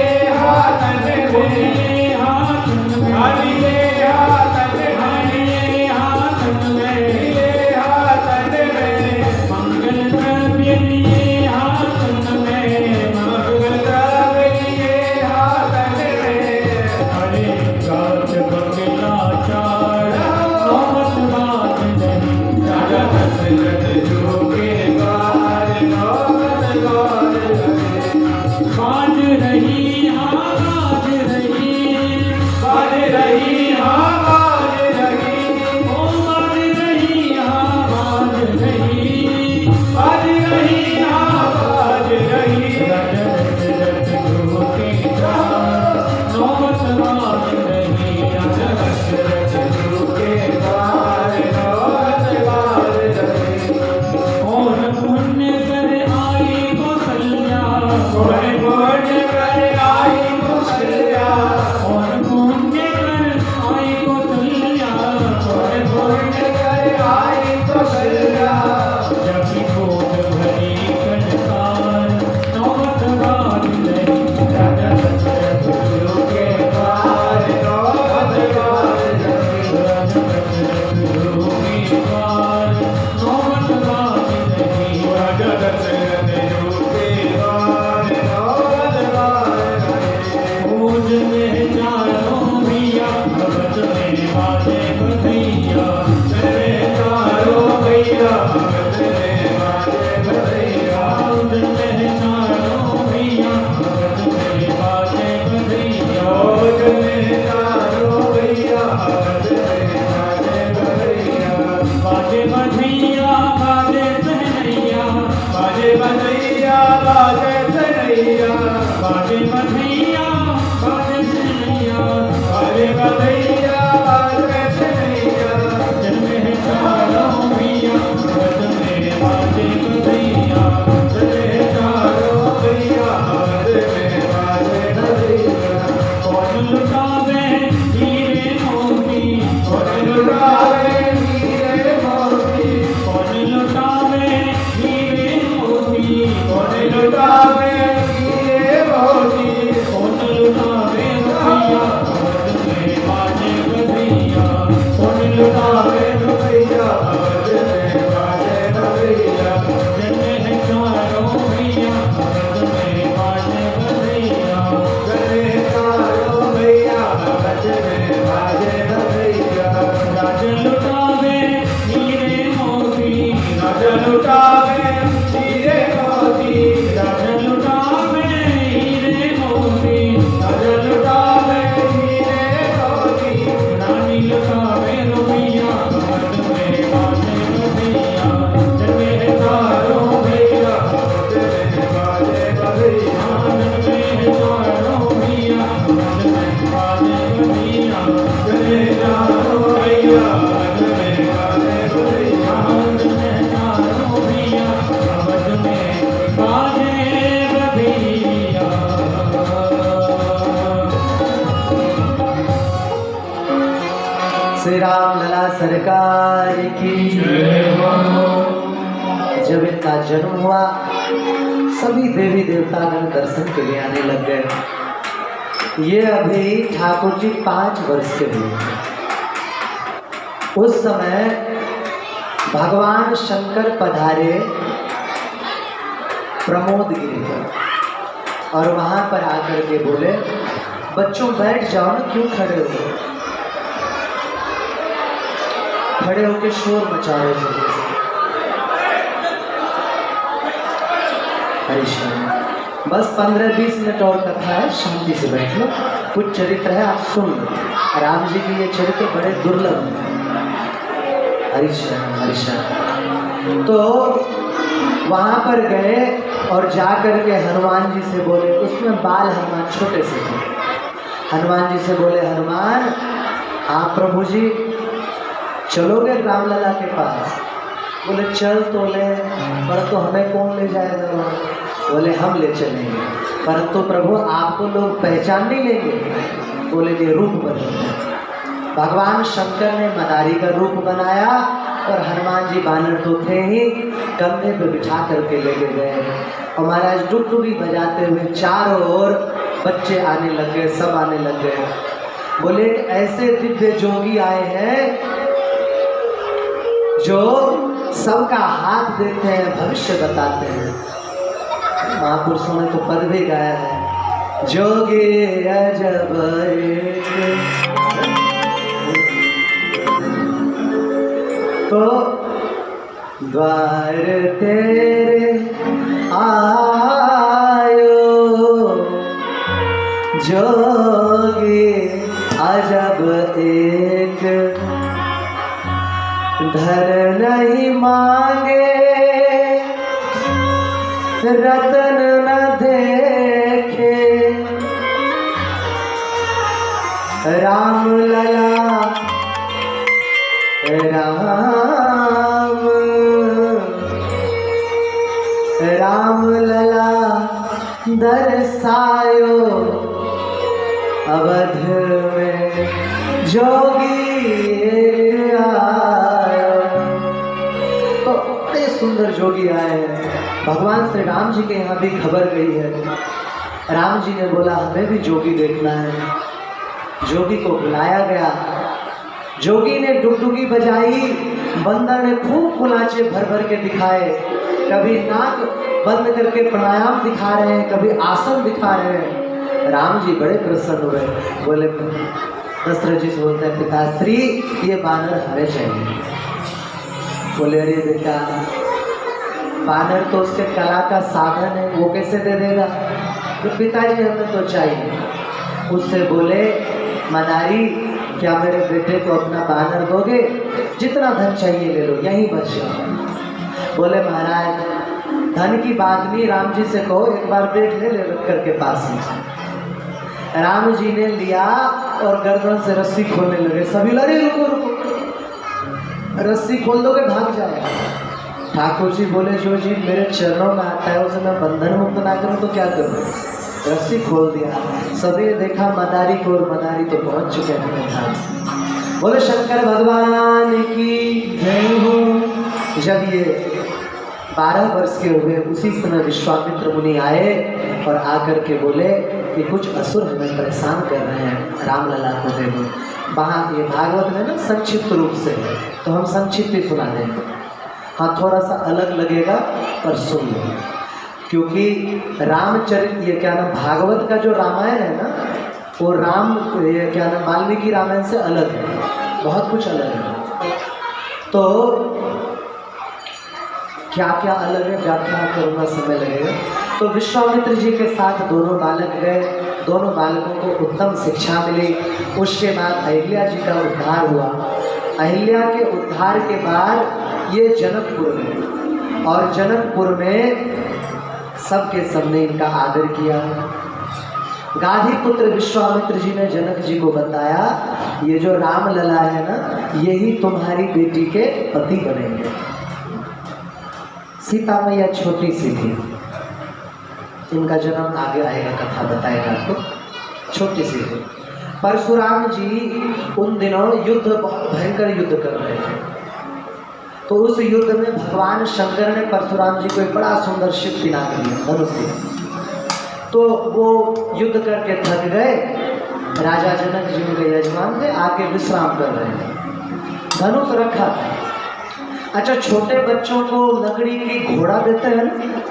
बाजे बधैया बाजे सनैया बाजे बधैया बाजे सनैया चले चारों भैया बज में बाजे बधैया चले चारों भैया बज में बाजे बधैया कौन लुटावे हीरे मोती कौन लुटावे हीरे मोती कौन लुटावे हीरे मोती कौन लुटावे हीरे मोती कौन लुटावे रुपया बज में बाजे बधैया कौन लुटावे रुपया बज में बाजे बधैया चले चारों भैया बज में बाजे बधैया चले चारों भैया बज में बाजे बधैया राज लुटावे हीरे मोती राज लुटावे हीरे मोती राज लुटावे हीरे मोती राज लुटावे हीरे मोती रानी लुटावे रुपया बज में बाजे बधैया चले चारों भैया बज में बाजे बधैया चले चारों भैया बज में बाजे बधैया चले चारों भैया बज में बाजे बधैया चले चारों भैया बज में बाजे बधैया। श्री राम लला सरकार की जब इनका जन्म हुआ सभी देवी देवतागण दर्शन के लिए आने लग गए। ये अभी ठाकुर जी 5 वर्ष के हुए। उस समय भगवान शंकर पधारे प्रमोदगिरी पर और वहां पर आकर के बोले, बच्चों बैठ जाओ ना, क्यों खड़े हो? खड़े होके शोर मचा रहे थे। हरिश्चंद्र बस 15-20 मिनट और कथा है, शांति से बैठ लो। कुछ चरित्र है, आप सुन लो। राम जी के ये चरित्र बड़े दुर्लभ हैं। हरिश्चंद्र तो वहां पर गए और जाकर के हनुमान जी से बोले, उसमें बाल हनुमान छोटे से थे। हनुमान जी से बोले, हनुमान हाँ प्रभु जी चलोगे रामलला के पास? बोले चल तो ले, परंतु हमें कौन ले जाएगा? बोले हम ले चलेंगे, परंतु प्रभु आपको लोग पहचान नहीं लेंगे। बोले ये रूप बदलो। भगवान शंकर ने मदारी का रूप बनाया और हनुमान जी बानर तो थे ही, कंधे पे बिठा करके लेके गए और महाराज डुगडुगी बजाते हुए चारों ओर बच्चे आने लग गए, सब आने लग गए। बोले ऐसे दिव्य जोगी आए हैं जो सबका हाथ देते हैं, भविष्य बताते हैं। महापुरुषों ने तो पद भी गाया है, जोगी अजब एक। तो द्वार तेरे आयो जोगी अजब एक, धर नहीं मांगे रतन न देखे, राम लला राम लला दर्शायो अवध में जोगी आयो। तो बड़े सुंदर जोगी आए हैं। भगवान श्री राम जी के यहाँ भी खबर गई है। राम जी ने बोला हमें भी जोगी देखना है। जोगी को बुलाया गया। जोगी ने डुगडुगी बजाई, बंदर ने खूब कुलाचे भर भर के दिखाए, कभी नाक बंद करके प्राणायाम दिखा रहे हैं, कभी आसन दिखा रहे हैं। राम जी बड़े प्रसन्न हुए, बोले दशरथ जी से बोलते हैं पिताश्री ये बानर हमें चाहिए। बोले अरे बेटा बानर तो उसके कला का साधन है, वो कैसे दे देगा? तो पिताजी हमें तो चाहिए। उससे बोले मदारी क्या मेरे बेटे को अपना बानर दोगे? जितना धन चाहिए ले लो, यहीं बच जाओ। बोले महाराज धन की बात नहीं, राम जी से कहो एक बार देख ले लेकर के पास में। राम जी ने लिया और गर्दन से रस्सी खोलने लगे। सभी लड़े रुको रुको, रस्सी खोल दोगे भाग जाएगा। ठाकुर जी बोले जो जी मेरे चरणों में आता है उसे मैं बंधन मुक्त ना करूं तो क्या करूं। रस्सी खोल दिया। सभी ने देखा मदारी को, और मदारी तो पहुंच चुके हैं। बोले शंकर भगवान की जय हो। जब ये 12 वर्ष के हुए उसी समय विश्वामित्र मुनि आए और आकर के बोले कि कुछ असुर हमें परेशान कर रहे हैं, रामलला को देखो। वहाँ ये भागवत में ना संक्षिप्त रूप से है तो हम संक्षिप्त ही सुना देंगे। हाँ थोड़ा सा अलग लगेगा पर सुन लो, क्योंकि रामचरित ये क्या नाम भागवत का जो रामायण है ना वो राम ये क्या नाम वाल्मीकि रामायण से अलग है, बहुत कुछ अलग है। तो क्या क्या अलग है व्याख्या करूँगा, समय लगेगा। तो विश्वामित्र जी के साथ दोनों बालक गए, दोनों बालकों को उत्तम शिक्षा मिली। उसके बाद अहिल्या जी का उद्धार हुआ। अहिल्या के उद्धार के बाद ये जनकपुर में, और जनकपुर में सबके सबने इनका आदर किया। गाधी पुत्र विश्वामित्र जी ने जनक जी को बताया ये जो रामलला है ना यही तुम्हारी बेटी के पति बनेंगे। सीता मैया छोटी सी थी, इनका जन्म आगे आएगा, कथा बताएगा आपको, छोटी सी थी। परशुराम जी उन दिनों युद्ध बहुत भयंकर युद्ध कर रहे थे। तो उस युद्ध में भगवान शंकर ने परशुराम जी को एक बड़ा सुंदर शिव पिना दिया धनुष। तो वो युद्ध करके थक गए। राजा जनक जी उनके यजमान थे, आके विश्राम कर रहे थे। धनुष रखा था। अच्छा छोटे बच्चों को लकड़ी की घोड़ा देते हैं ना,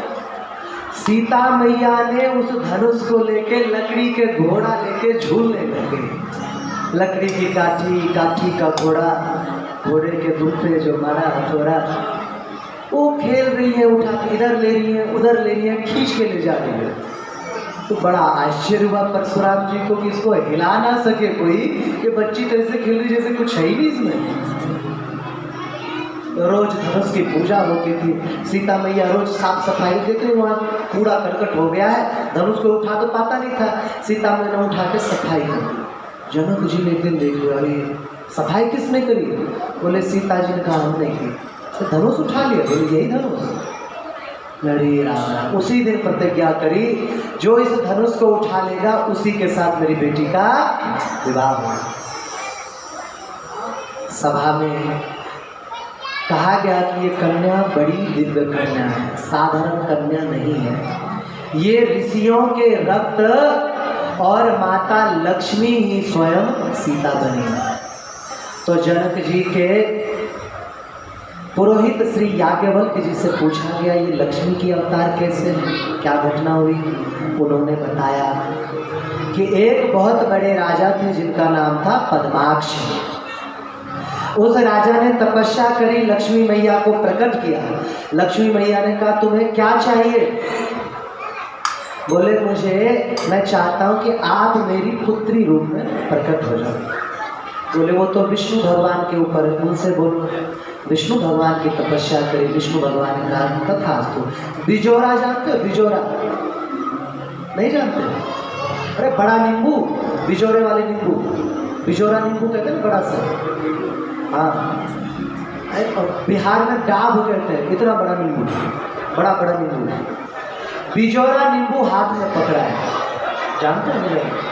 सीता मैया ने उस धनुष को लेके लकड़ी के घोड़ा लेके झूलने लगे। लकड़ी की काठी, काठी का घोड़ा, घोड़े के दुम पे जो मारा हथौड़ा, वो खेल रही है, उठा के इधर ले रही है उधर ले रही है, खींच के ले जा रही है। तो बड़ा आश्चर्य हुआ परशुराम जी को कि इसको हिला ना सके कोई, ये बच्ची तो ऐसे खेल रही जैसे कुछ है ही नहीं इसमें। रोज धनुष की पूजा होती थी। सीता मैया रोज साफ सफाई देते, वहाँ कूड़ा करकट हो गया है, धनुष को उठा तो पाता नहीं था। सीता मैया ने उठा के सफाई कर। जनक जी ने एक दिन देख लिया, अरे सफाई किसने करी? बोले सीता जी ने कहा हमने की। तो धनुष उठा लिया, बोले यही धनुष। अरे राम, उसी दिन प्रतिज्ञा करी जो इस धनुष को उठा लेगा उसी के साथ मेरी बेटी का विवाह होगा। सभा में कहा गया कि ये कन्या बड़ी दिव्य कन्या है, साधारण कन्या नहीं है। ये ऋषियों के रक्त और माता लक्ष्मी ही स्वयं सीता बनी है। तो जनक जी के पुरोहित श्री याज्ञवल्क्य जी से पूछा गया ये लक्ष्मी की अवतार कैसे है, क्या घटना हुई? उन्होंने बताया कि एक बहुत बड़े राजा थे जिनका नाम था पद्माक्ष। उस राजा ने तपस्या करी, लक्ष्मी मैया को प्रकट किया। लक्ष्मी मैया ने कहा तुम्हें क्या चाहिए? बोले मैं चाहता हूं कि आप मेरी पुत्री रूप में प्रकट हो जाओ। बोले वो तो विष्णु भगवान के ऊपर है, उनसे बोलो। विष्णु भगवान की तपस्या करी। विष्णु भगवान ने कहा तथास्तु। बिजोरा जानते हो? बिजोरा नहीं जानते? अरे बड़ा नींबू, बिजोरे वाले नींबू, बिजोरा नींबू कहते हैं बड़ा सा। हाँ, बिहार में डाब कहते हैं, इतना बड़ा नींबू, बड़ा बड़ा नींबू। बिजोरा नींबू हाथ में पकड़ा है, जानते हैं?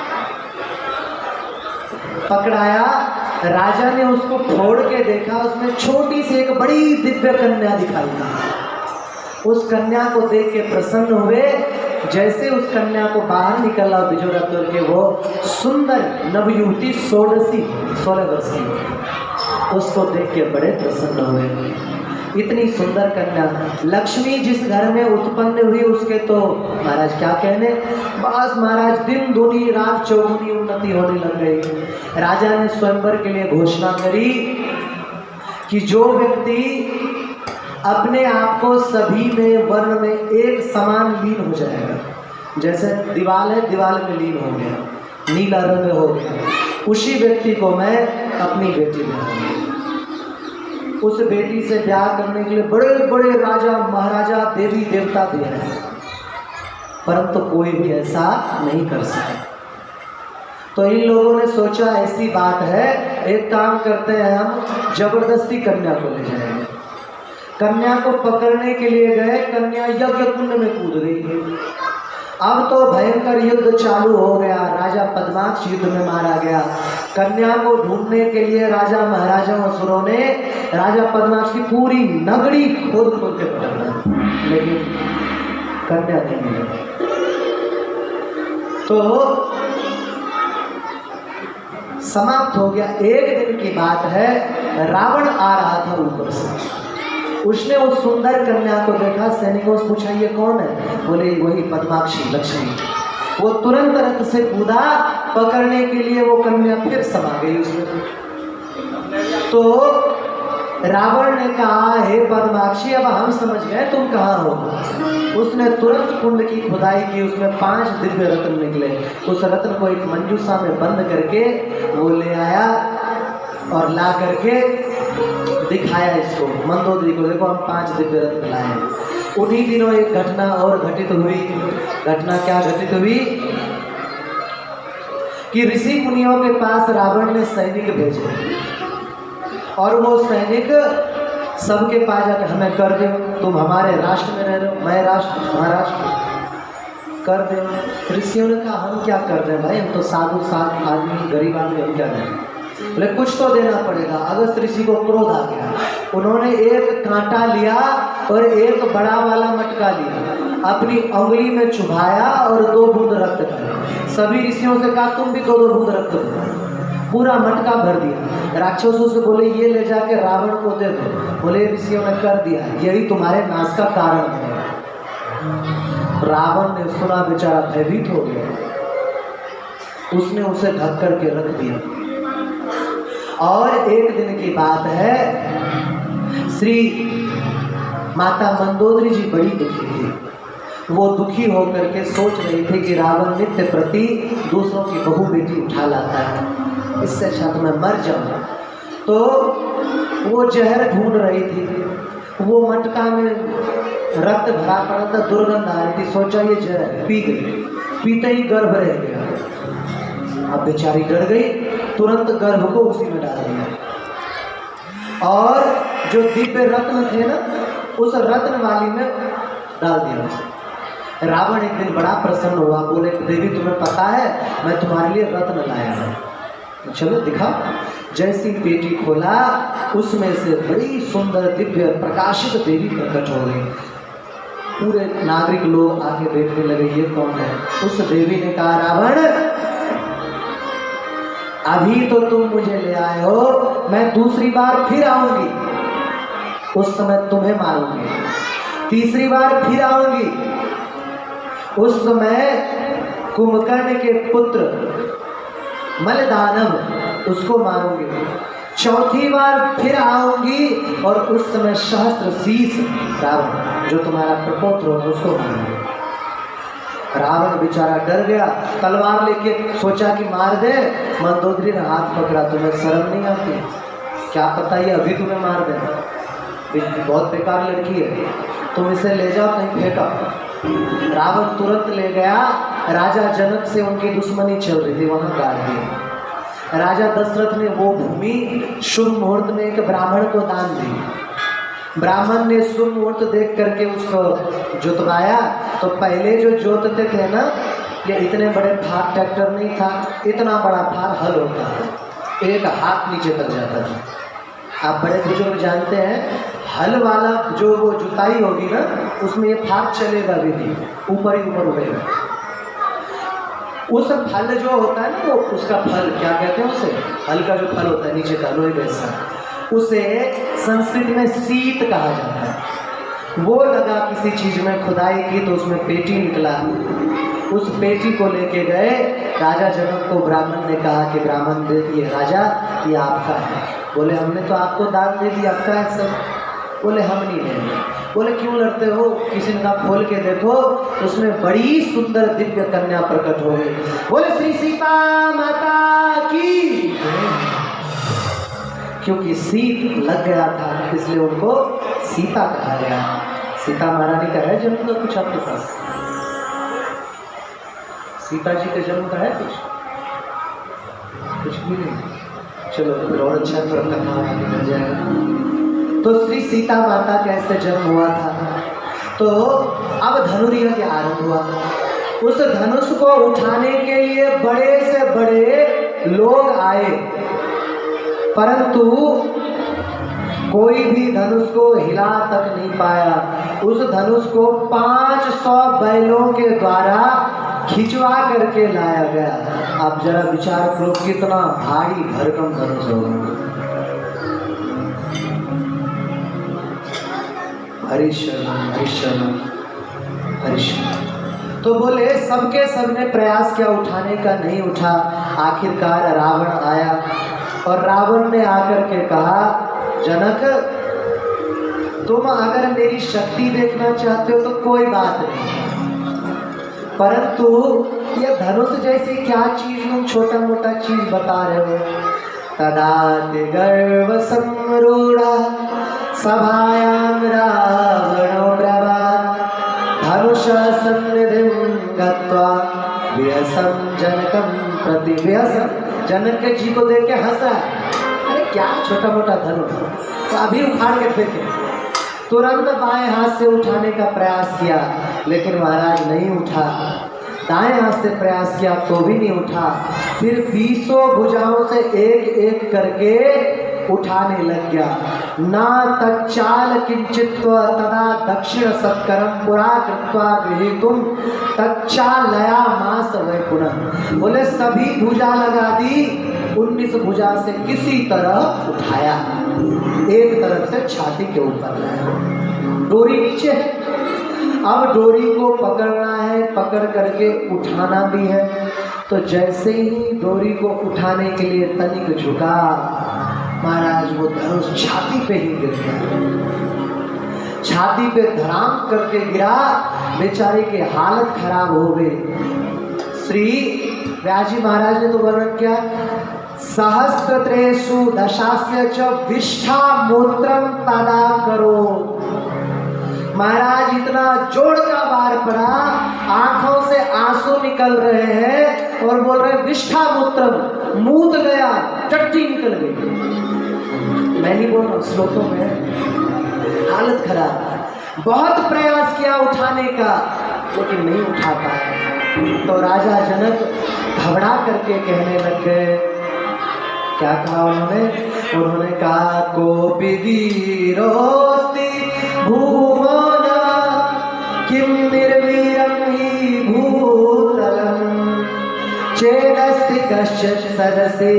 पकड़ाया, राजा ने उसको फोड़ के देखा, उसमें छोटी सी एक बड़ी दिव्य कन्या दिखाई दी। उस कन्या को देख के प्रसन्न हुए। जैसे उस कन्या को बाहर निकला बिजोरा तोड़ के, वो सुंदर नवयुवती 16 वर्ष की, उसको देख के बड़े प्रसन्न हुए। इतनी सुंदर कन्या, लक्ष्मी जिस घर में उत्पन्न हुई उसके तो महाराज क्या कहने, बस महाराज दिन दूनी रात चौगुनी उन्नति होने लग गई। राजा ने स्वयंवर के लिए घोषणा करी कि जो व्यक्ति अपने आप को सभी में वर्ण में एक समान लीन हो जाएगा, जैसे दीवाल है दीवाल में लीन हो गया, नीला रंग हो गया, उसी व्यक्ति को मैं अपनी बेटी बनाऊंगी। उस बेटी से ब्याह करने के लिए बड़े बड़े राजा महाराजा देवी देवता दे रहे हैं, परंतु कोई भी ऐसा नहीं कर सका। तो इन लोगों ने सोचा ऐसी बात है, एक काम करते हैं, हम जबरदस्ती कन्या को ले जाएंगे। कन्या को पकड़ने के लिए गए, कन्या यज्ञ कुंड में कूद गई। अब तो भयंकर युद्ध चालू हो गया, राजा पद्माक्ष युद्ध में मारा गया। कन्या को ढूंढने के लिए राजा महाराजा असुरों ने राजा पद्माक्ष की पूरी नगरी खोद खोद के पकड़ा, लेकिन कन्या नहीं मिली। तो समाप्त हो गया। एक दिन की बात है, रावण आ रहा था ऊपर से, उसने उस सुंदर कन्या को देखा। सैनिकों से पूछा ये कौन है? बोले वही पद्माक्षी लक्ष्मी। वो तुरंत रथ से कूदा, पकड़ने के लिए वो कन्या फिर समा गई उसमें। तो रावण ने कहा हे पद्माक्षी, अब हम समझ गए तुम कहाँ हो। उसने तुरंत कुंड की खुदाई की, उसमें 5 दिव्य रत्न निकले। उस रत्न को एक मंजूषा में बंद करके वो ले आया और ला करके दिखाया इसको, मंदोदरी को, देखो हम 5 दिव्य रत्न लाए हैं। उन्हीं दिनों एक घटना और घटित हुई। घटना क्या घटित हुई कि ऋषि मुनियों के पास रावण ने सैनिक भेजे और वो सैनिक सबके पास जाकर हमें कर दो, तुम हमारे राष्ट्र में रह रहे हो, मैं राष्ट्र महाराष्ट्र, कर दो। ऋषियों ने कहा हम क्या कर रहे हैं भाई, हम तो साधु साध आदमी गरीब आदमी, हम क्या करें, बोले कुछ तो देना पड़ेगा। अगस्त ऋषि को क्रोध आ गया, उन्होंने एक कांटा लिया और एक बड़ा वाला मटका लिया, अपनी उंगली में चुभाया और 2 बूंद रक्त करे। सभी ऋषियों से कहा तुम भी 2-2 बूंद रक्त दो, पूरा मटका भर दिया। राक्षसों से बोले ये ले जाके रावण को दे दो, बोले ऋषियों ने कर दिया, यही तुम्हारे नाश का कारण है। रावण ने सुना, बेचारा भयभीत हो गया, उसने उसे ढक करके रख दिया। और एक दिन की बात है, श्री माता मंदोदरी जी बड़ी दुखी थी। वो दुखी होकर के सोच रही थी कि रावण नित्य प्रति दूसरों की बहू बेटी उठा लाता है, इससे अच्छा तो मैं मर जाऊँ। तो वो जहर ढूंढ रही थी, वो मटका में रक्त भरा पड़ा था, दुर्गंध आ रही थी, सोचा ये जहर पी गई, पीते ही गर्भ रह गया। अब बेचारी डर गई, तुरंत गर्भ को उसी में डाल दिया और जो दिव्य रत्न थे ना, उस रत्न वाली में डाल दिया। रावण एक दिन बड़ा प्रसन्न हुआ, बोले देवी तुम्हें पता है मैं तुम्हारे लिए रत्न लाया हूँ, चलो दिखाओ। जैसी पेटी खोला, उसमें से बड़ी सुंदर दिव्य प्रकाशित देवी प्रकट हो गई। पूरे नागरिक लोग आके देखने लगे ये कौन है। उस देवी ने कहा रावण, अभी तो तुम मुझे ले आए हो, मैं दूसरी बार फिर आऊंगी, उस समय तुम्हें मारूंगी। तीसरी बार फिर आऊंगी, उस समय कुंभकर्ण के पुत्र मलदानव उसको मारूंगी। चौथी बार फिर आऊंगी और उस समय सहस्त्र शीश रावण जो तुम्हारा प्रपोत्र हो उसको मारूंगी। रावण बेचारा डर गया, तलवार लेके सोचा कि मार दे। मंदोदरी ने हाथ पकड़ा, तुम्हें शर्म नहीं आती? क्या पता ये अभी तुम्हें मार दे, बहुत बेकार लड़की है, तुम इसे ले जाओ कहीं फेंका। रावण तुरंत ले गया, राजा जनक से उनकी दुश्मनी चल रही थी, वहां गाड़ दिया। राजा दशरथ ने वो भूमि शुभ मुहूर्त में एक ब्राह्मण को दान दी। ब्राह्मण ने शुभ मुहूर्त देख करके उसको जोतवाया। तो पहले जो जोतते थे ना, ये इतने बड़े फार ट्रैक्टर नहीं था, इतना बड़ा फार हल होता था, 1 हाथ नीचे तक जाता था। आप बड़े बुजुर्ग जानते हैं, हल वाला जो वो जुताई होगी ना, उसमें ये फार चलेगा भी नहीं, ऊपर ही ऊपर उड़ेगा। उस फल जो होता है ना, वो उसका फल क्या कहते हैं उसे, हल का जो फल होता है नीचे का लोहे जैसा, उसे संस्कृत में शीत कहा जाता है। वो लगा किसी चीज में, खुदाई की तो उसमें पेटी निकला। उस पेटी को लेके गए राजा जनक को। ब्राह्मण ने कहा कि ब्राह्मण दे दिए राजा, ये आपका है। बोले हमने तो आपको दान दे दिया, आपका है सब। बोले हम नहीं लेंगे। बोले क्यों लड़ते हो, किसी ने कहा खोल के देखो, उसमें बड़ी सुंदर दिव्य कन्या प्रकट हो गई। बोले श्री सीता माता की, क्योंकि सीत लग गया था इसलिए उनको सीता कहा गया। सीता महारानी का है जन्म का कुछ आपके पास? सीता जी के जन्म का है कुछ भी नहीं। चलो फिर और अच्छा थोड़ा कथा आगे बढ़ जाएगा। तो श्री सीता माता का ऐसे जन्म हुआ था। तो अब धनुर्यज्ञ आरंभ हुआ। उस धनुष को उठाने के लिए बड़े से बड़े लोग आए, परंतु कोई भी धनुष को हिला तक नहीं पाया। उस धनुष को 500 बैलों के द्वारा खिंचवा करके लाया गया। आप जरा विचार करो कितना भारी भरकम धनुष होगा। हरिशरण हरिशरण हरिशरण। तो बोले सबके सबने प्रयास किया उठाने का, नहीं उठा। आखिरकार रावण आया और रावण ने आकर के कहा, जनक तुम अगर मेरी शक्ति देखना चाहते हो तो कोई बात नहीं, परंतु ये धनुष जैसी क्या चीज तुम छोटा मोटा चीज बता रहे हो। तदाति गर्व सम्रूढ़ा सभायां रावणो ब्रवात् धनुषा सन्निधिं गत्वा व्यसं जनकं प्रति। व्यसं जनक जी को देख के हंसा, अरे क्या छोटा मोटा धनुष, तो अभी उखाड़ के फेंके। तुरंत बाएं हाथ से उठाने का प्रयास किया लेकिन महाराज नहीं उठा। दाएं हाथ से प्रयास किया तो भी नहीं उठा। फिर 20 भुजाओं से एक एक करके उठाने लग गया। ना तच्चाल किंचित्वा तदा दक्षिण सत्करम पुरा कृत्वा गृहीतुम तच्चालया मास वै पुनः। बोले सभी भुजा लगा दी, 19 भुजा से किसी तरह उठाया, एक तरफ से छाती के ऊपर लाया। डोरी नीचे है, अब डोरी को पकड़ना है, पकड़ करके उठाना भी है। तो जैसे ही डोरी को उठाने के लिए तनिक झुका, महाराज वो धनुष छाती पे ही गिर गया। छाती पे धड़ाम करके गिरा, बेचारे की हालत खराब हो गई। श्री व्यास जी महाराज ने तो वर्णन किया, सहस्रेषु दशास्य च विष्ठा मूत्रम तदा करो। महाराज इतना जोर का वार पड़ा, आंखों से आंसू निकल रहे हैं और बोल रहे विष्ठा मूत्रम, मूत गया, टट्टी निकल गई। मैं नहीं बोल रहा, श्लोकों में हालत खराब। बहुत प्रयास किया उठाने का लेकिन नहीं उठा पाया। तो राजा जनक घबरा करके कहने लग गए, क्या कहा उन्होंने कहा कोपि वीरोस्ति भूमन किम निर्वीरं हि भूतलम चेदस्ति कश्चित् सदसे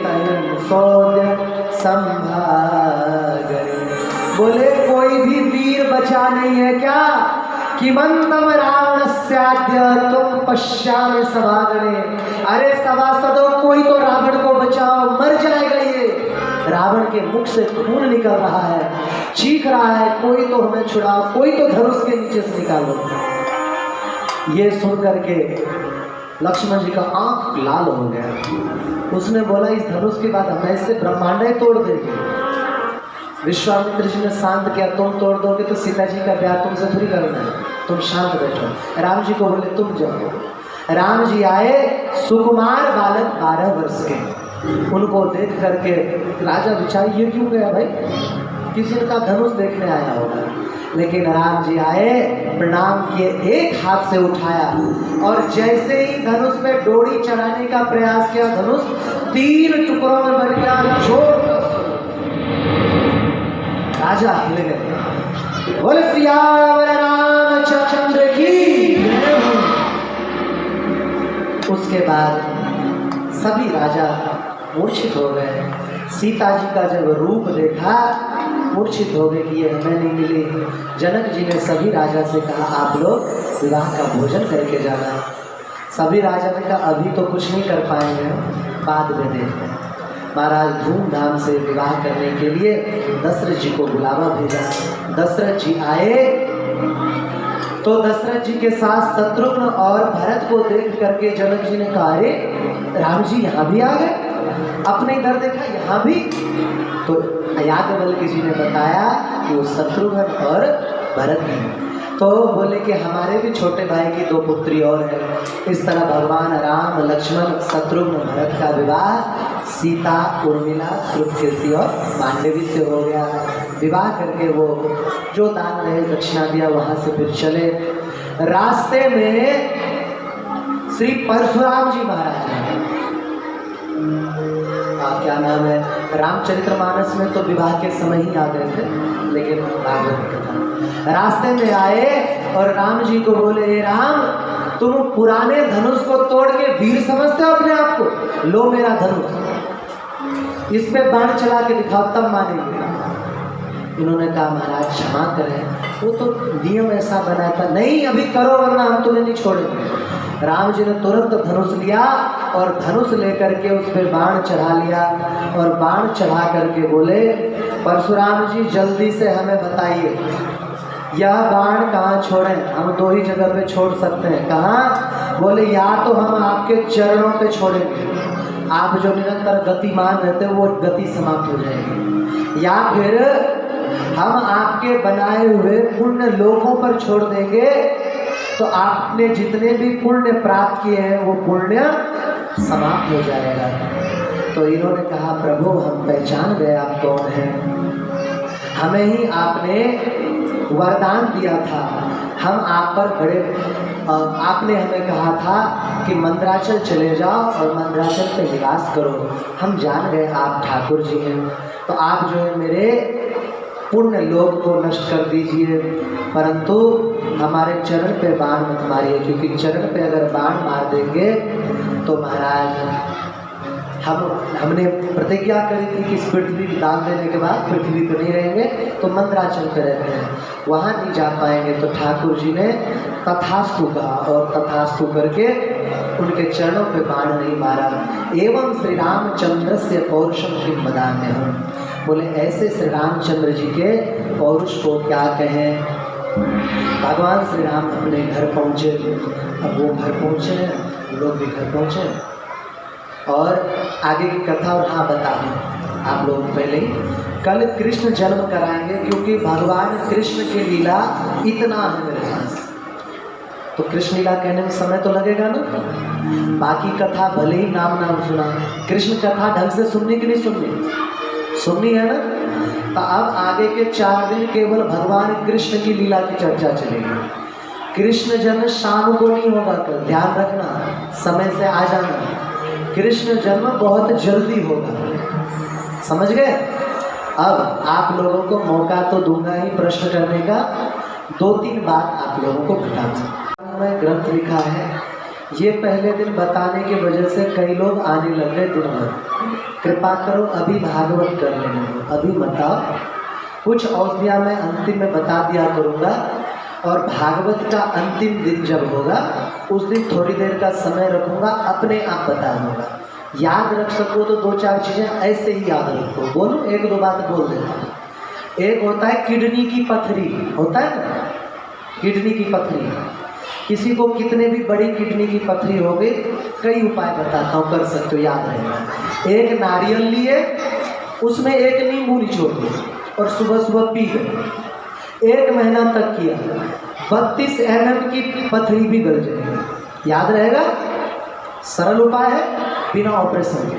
तयं सौद्यं संभागरे। बोले कोई भी वीर बचा नहीं है क्या? किमंतम रावणस्याद्य तुम पश्यामि सभागणे। अरे सभासदों कोई तो रावण को बचाओ, मर जाएगा ये। रावण के मुख से खून निकल रहा है, चीख रहा है, कोई तो हमें छुड़ाओ, कोई तो धनुष के नीचे से निकालो। ये सुन करके लक्ष्मण जी का आंख लाल हो गया। उसने बोला इस धनुष के बाद हमें इससे ब्रह्मांड तोड़ देंगे। विश्वामित्र जी ने शांत किया, तुम तोड़ दोगे तो सीता जी का ब्याह तुमसे थोड़ी करना है, तुम शांत बैठो। राम जी को बोले तुम जाओ। राम जी आए, सुकुमार बालक 12 वर्ष के। उनको देख करके राजा विचार ये क्यों गया भाई, किसी ने का धनुष देखने आया होगा। लेकिन राम जी आए, प्रणाम किए, एक हाथ से उठाया और जैसे ही धनुष में डोरी चढ़ाने का प्रयास किया, धनुष 3 टुकड़ों में बन गया। जोर राजा हिल गए। बोले सियावर रामचंद्र की। उसके बाद सभी राजा मूर्छित हो गए। सीता जी का जब रूप देखा मूर्छित हो गए कि ये हमें नहीं मिली। जनक जी ने सभी राजा से कहा आप लोग विवाह का भोजन करके जाना। सभी राजा ने कहा अभी तो कुछ नहीं कर पाएंगे, बाद में देखते हैं। महाराज धूमधाम से विवाह करने के लिए दशरथ जी को बुलावा भेजा। दशरथ जी आए तो दशरथ जी के साथ शत्रुघ्न और भरत को देख करके जनक जी ने कहा अरे राम जी यहाँ भी आ गए। अपने इधर देखा यहाँ भी, तो याज्ञवल्क्य जी ने बताया कि वो शत्रुघ्न और भरत हैं। तो बोले कि हमारे भी छोटे भाई की 2 पुत्री और हैं। इस तरह भगवान राम, लक्ष्मण, शत्रुघ्न, भरत का विवाह सीता, उर्मिला, श्रुतकीर्ति और मांडवी से हो गया। विवाह करके वो जो दान रहे दक्षिणा दिया, वहाँ से फिर चले। रास्ते में श्री परशुराम जी महाराज हैं, क्या नाम है, रामचरितमानस में तो विवाह के समय ही आ गए थे, लेकिन भागवत कथा रास्ते में आए और राम जी को बोले, हे राम, तुम पुराने धनुष को तोड़ के वीर समझते हो अपने आप को, लो मेरा धनुष, इस पे बाण चला के दिखाओ तब मानेंगे। इन्होंने कहा महाराज क्षमा करें, वो तो नियम ऐसा बना था, नहीं अभी करो वरना हम तुम्हें नहीं छोड़ेंगे। राम जी ने तुरंत धनुष लिया और धनुष लेकर के उस पर बाण चढ़ा लिया और बाण चढ़ा करके बोले, परशुराम जी जल्दी से हमें बताइए यह बाण कहाँ छोड़ें, हम 2 ही जगह पे छोड़ सकते हैं। कहाँ? बोले या तो हम आपके चरणों पे छोड़ेंगे, आप जो निरंतर गतिमान रहते हो वो गति समाप्त हो जाएगी, या फिर हम आपके बनाए हुए पुण्य लोकों पर छोड़ देंगे, तो आपने जितने भी पुण्य प्राप्त किए हैं वो पुण्य समाप्त हो जाएगा। तो इन्होंने कहा, प्रभु हम पहचान गए आप कौन हैं, हमें ही आपने वरदान दिया था, हम आप पर बड़े, आपने हमें कहा था कि मंदराचल चले जाओ और मंदराचल पे निवास करो, हम जान गए आप ठाकुर जी हैं, तो आप जो है मेरे पुण्य लोक को नष्ट कर दीजिए, परंतु हमारे चरण पे बाण मत मारिए, क्योंकि चरण पे अगर बाण मार देंगे तो महाराज हमने प्रतिज्ञा करी थी कि इस पृथ्वी दान देने के बाद पृथ्वी पर नहीं रहेंगे, तो मंदराचल पे रहते हैं, वहाँ नहीं जा पाएंगे। तो ठाकुर जी ने तथास्तु कहा और तथास्तु करके उनके चरणों पे बाण नहीं मारा। एवं श्री रामचंद्र से पौरुषम किम वदाम्यहम्, बोले ऐसे श्री रामचंद्र जी के पौरुष को क्या कहें। भगवान श्री राम अपने घर पहुँचे, अब वो घर पहुँचे, लोग भी घर पहुँचे और आगे की कथा और हाँ बता दूँ आप लोग पहले ही, कल कृष्ण जन्म कराएंगे, क्योंकि भगवान कृष्ण की लीला इतना है मेरे पास, तो कृष्ण लीला कहने में समय तो लगेगा ना। बाकी कथा भले ही नाम सुना, कृष्ण कथा ढंग से सुननी कि नहीं सुननी, सुननी है ना। तो अब आगे के 4 दिन केवल भगवान कृष्ण की लीला की चर्चा चलेगी। कृष्ण जन्म शाम को नहीं होगा कल, ध्यान रखना, समय से आ जाना। कृष्ण जन्म बहुत जल्दी होगा, समझ गए। अब आप लोगों को मौका तो दूंगा ही प्रश्न करने का, 2-3 बात आप लोगों को बताऊंगा। मैं ग्रंथ लिखा है, ये पहले दिन बताने की वजह से कई लोग आने लग गए दिन भर, कृपा करो अभी भागवत कर लेने दो, अभी बताओ। कुछ औषधियाँ मैं अंतिम में बता दिया करूँगा, और भागवत का अंतिम दिन जब होगा उस दिन थोड़ी देर का समय रखूँगा, अपने आप बता दूँगा। याद रख सको तो 2-4 चीज़ें ऐसे ही याद रखो। बोलूँ 1-2 बात बोल देता हूँ। एक होता है किडनी की पथरी, होता है ना, किडनी की पथरी। किसी को कितने भी बड़ी किडनी की पथरी हो गई, कई उपाय बताता हूँ, कर सकते हो, याद रहेगा। एक नारियल लिए, उसमें 1 नींबू निचोड़ दो और सुबह सुबह पी गए, 1 महीना तक किया, 32 mm की पथरी भी गल जाएगी। याद रहेगा, सरल उपाय है, बिना ऑपरेशन के।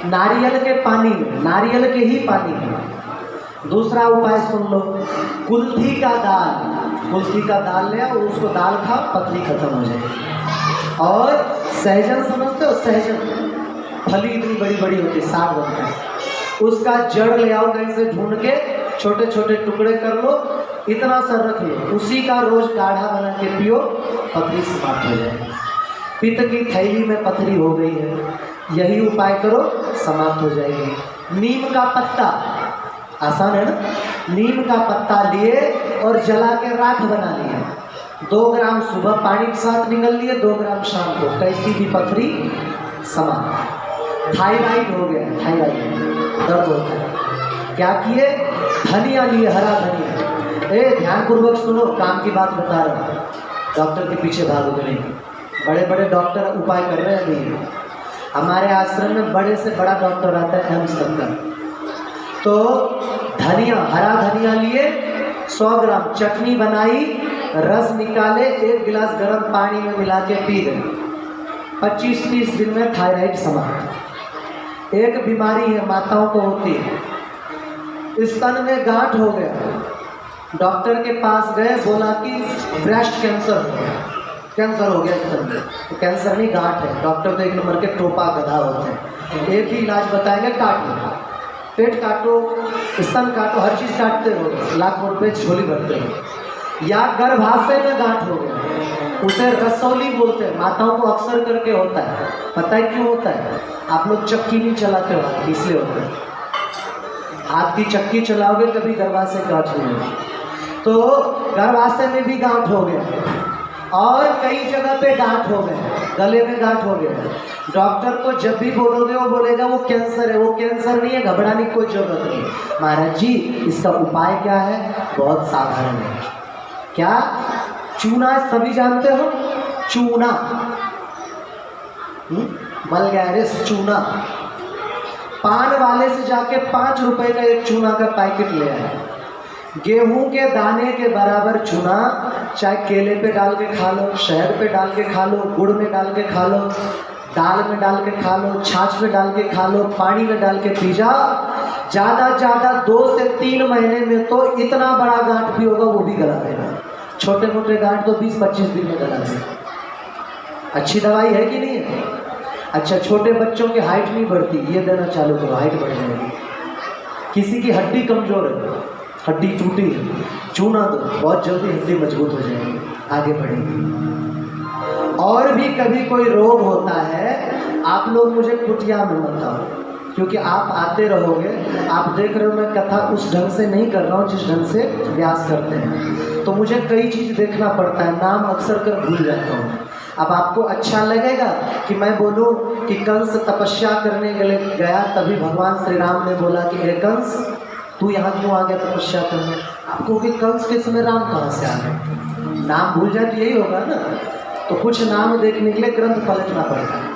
नारियल के पानी में, नारियल के ही पानी में। दूसरा उपाय सुन लो, कुल्थी का दाल, कुल्थी का दाल ले आओ, उसको दाल खाओ, पथरी खत्म हो जाएगी। और सहजन समझते हो, सहजन फली इतनी बड़ी बड़ी होती है, साग बनता है, उसका जड़ ले आओ कहीं से ढूंढ के, छोटे छोटे टुकड़े कर लो, इतना सा रख लो, उसी का रोज काढ़ा बना के पियो, पथरी समाप्त हो जाएगी। पित्त की थैली में पथरी हो गई है, यही उपाय करो, समाप्त हो जाएगी। नीम का पत्ता, आसान है ना, नीम का पत्ता लिए और जला के राख बना लिया, 2 ग्राम सुबह पानी के साथ निकल लिए, 2 ग्राम शाम को, कैसी भी पथरी समाप्त। थायराइड हो गया, थायराइड दर्द होता है, क्या किए, धनिया लिए, हरा धनिया। ध्यान पूर्वक सुनो, काम की बात बता रहा हूँ, डॉक्टर के पीछे भागोगे नहीं। बड़े बड़े डॉक्टर उपाय कर रहे हैं अभी। हमारे आश्रम में बड़े से बड़ा डॉक्टर आता है एम्स का। तो धनिया, हरा धनिया लिए 100 ग्राम चटनी बनाई, रस निकाले, 1 गिलास गर्म पानी में मिला के पी गए। 25-30 दिन में थायराइड समाप्त। एक बीमारी है माताओं को होती है, स्तन में गांठ हो गया, डॉक्टर के पास गए, बोला कि ब्रेस्ट कैंसर हो गया, कैंसर हो गया स्तन में। तो कैंसर नहीं, गांठ है। डॉक्टर तो 1 नंबर के टोपा गधा होते हैं, एक ही इलाज बताएंगे, काट लो, पेट काटो, स्तन काटो, हर चीज़ काटते रहो, लाखों रुपये झोली भरते रहो। या गर्भाशय में गांठ हो गया, उसे रसौली बोलते हैं, माताओं को अक्सर करके होता है। पता है क्यों होता है? आप लोग चक्की नहीं चलाते हो, इसलिए होता है। हाथ की चक्की चलाओगे कभी गर्भाशय गांठ नहीं होगी। तो गर्भाशय में भी गांठ हो गया और कई जगह पे गांठ हो गए, गले में गांठ हो गया। डॉक्टर को जब भी बोलोगे वो बोलेगा वो कैंसर है। वो कैंसर नहीं है, घबराने की कोई जरूरत नहीं। महाराज जी इसका उपाय क्या है? बहुत साधारण है। क्या? चूना, सभी जानते हो चूना, मलगैरिस चूना। पान वाले से जाके 5 रुपए का एक चूना का पैकेट ले आए। गेहूं के दाने के बराबर चूना, चाहे केले पे डाल के खा लो, शहद पे डाल के खा लो, गुड़ में डाल के खा लो, दाल में डाल के खा लो, छाछ में डाल के खा लो, पानी में डाल के पी जाओ। ज़्यादा 2 से 3 महीने में तो इतना बड़ा गांठ भी होगा वो भी गला देगा। छोटे मोटे गांठ तो 20-25 दिन में गला देगा। अच्छी दवाई है कि नहीं है? अच्छा, छोटे बच्चों की हाइट नहीं बढ़ती, ये देना चालू करो, हाइट बढ़ जाएगी। किसी की हड्डी कमजोर है, हड्डी टूटी है, चूना दो, बहुत जल्दी हड्डी मजबूत हो जाएगी, आगे बढ़ेगी। और भी कभी कोई रोग होता है, आप लोग मुझे कुटिया में मत आओ, क्योंकि आप आते रहोगे। आप देख रहे हो मैं कथा उस ढंग से नहीं कर रहा हूँ जिस ढंग से व्यास करते हैं, तो मुझे कई चीज़ देखना पड़ता है, नाम अक्सर कर भूल जाता हूँ। अब आपको अच्छा लगेगा कि मैं बोलूं कि कंस तपस्या करने के लिए गया, तभी भगवान श्री राम ने बोला कि हे कंस तू यहाँ क्यों आ गया तपस्या करने? आपको कि कंस के समय राम कहाँ से आ गए? नाम भूल जाए तो यही होगा ना। तो कुछ नाम देखने के लिए ग्रंथ पलटना पड़ता है।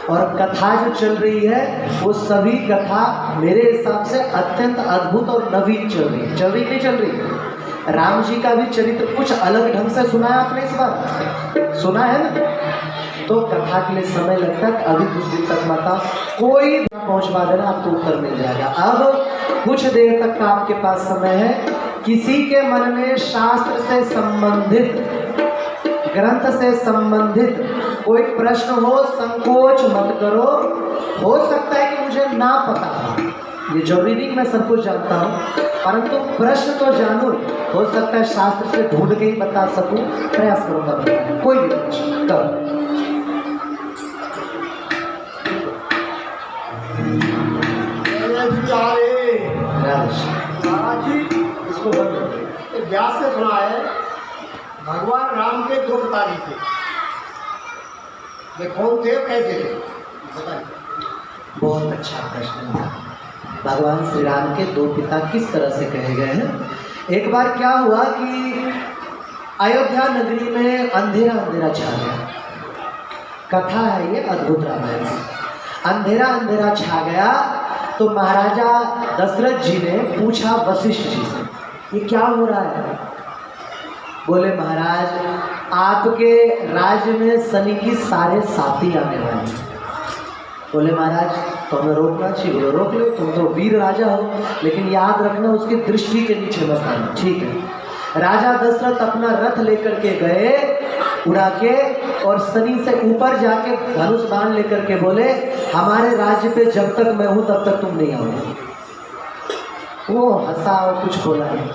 और कथा जो चल रही है वो सभी कथा मेरे हिसाब से अत्यंत अद्भुत और नवीन चल रही है। नहीं चल रही? राम जी का भी चरित्र कुछ अलग ढंग से सुना है आपने, इस बार सुना है ना? तो कथा के लिए समय लगता है, अभी कुछ दिन तक माता कोई पहुंचवा देना, आपको उत्तर मिल जाएगा। अब कुछ देर तक का आपके पास समय है। किसी के मन में शास्त्र से संबंधित, ग्रंथ से संबंधित कोई प्रश्न हो, संकोच मत करो। हो सकता है कि मुझे ना पता हो, ये जरूरी नहीं मैं सब कुछ जानता हूँ, परंतु प्रश्न तो जानूं। हो सकता है शास्त्र से ढूंढ के ही बता सकूं, प्रयास करूंगा बताने। कोई भी प्रश्न करो। इसको व्यास से सुना है, भगवान राम के 2 पिताजी थे, वे कौन थे, कैसे थे, बताइए। बहुत अच्छा प्रश्न है। भगवान श्री राम के 2 पिता किस तरह से कहे गए हैं? एक बार क्या हुआ कि अयोध्या नगरी में अंधेरा अंधेरा छा गया। कथा है ये, अद्भुत रामायण। अंधेरा अंधेरा छा गया तो महाराजा दशरथ जी ने पूछा वशिष्ठ जी से, ये क्या हो रहा है? बोले महाराज आपके राज्य में शनि की सारे साथी आने वाले हैं। बोले महाराज तो हमें रोकना चाहिए। बोले रोक लो, तुम तो वीर राजा हो, लेकिन याद रखना उसकी दृष्टि के नीचे मत आना। ठीक है। राजा दशरथ अपना रथ लेकर के गए उड़ा के, और शनि से ऊपर जाके धनुष बाण लेकर के बोले हमारे राज्य पे जब तक मैं हूं तब तक तुम नहीं आओगे। वो हंसा और कुछ बोला नहीं।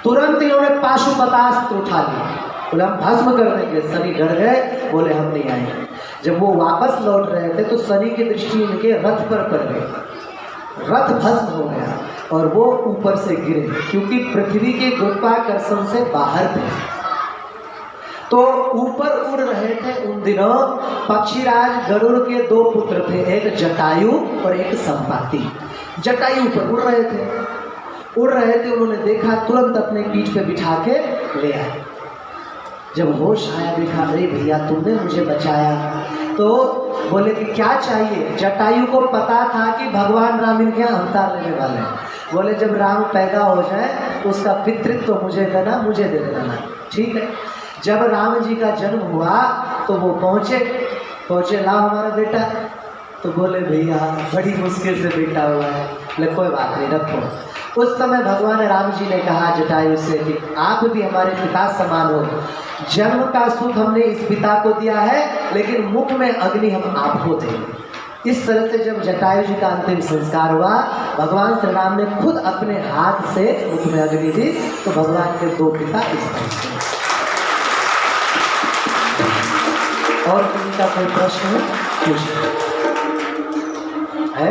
तुरंत इन्होंने पाशुपतास्त्र उठा लिया, बोले हम भस्म कर देंगे। शनि डर गए, बोले हम नहीं आएंगे। जब वो वापस लौट रहे थे तो शनि की दृष्टि इनके रथ पर पड़ गई, रथ भस्म हो गया और वो ऊपर से गिरे, क्योंकि पृथ्वी के गुरुत्वाकर्षण से बाहर थे। तो ऊपर उड़ रहे थे उन दिनों पक्षीराज गरुड़ के 2 पुत्र थे, एक जटायु और एक संपाति। जटायु पर उड़ रहे थे, उन्होंने देखा, तुरंत अपने पीठ पे बिठा के ले आए। जब होश आया देखा अरे भैया तुमने मुझे बचाया। तो बोले कि क्या चाहिए। जटायु को पता था कि भगवान राम इनके यहाँ अवतार लेने वाले हैं। बोले जब राम पैदा हो जाए तो उसका पितृत्व तो मुझे देना, मुझे दे देना। ठीक है। जब राम जी का जन्म हुआ तो वो पहुँचे लाओ हमारा बेटा। तो बोले भैया बड़ी मुश्किल से बेटा हुआ है। बोले कोई बात नहीं रखो। उस समय भगवान राम जी ने कहा जटायु से कि आप भी हमारे पिता समान हो। जन्म का सुख हमने इस पिता को दिया है लेकिन मुख में अग्नि हम आपको देंगे। इस तरह से जब जटायु जी का अंतिम संस्कार हुआ भगवान श्री राम ने खुद अपने हाथ से मुख में अग्नि दी। तो भगवान के दो पिता इस तरह से। और किसी का कोई प्रश्न है पूछिए। है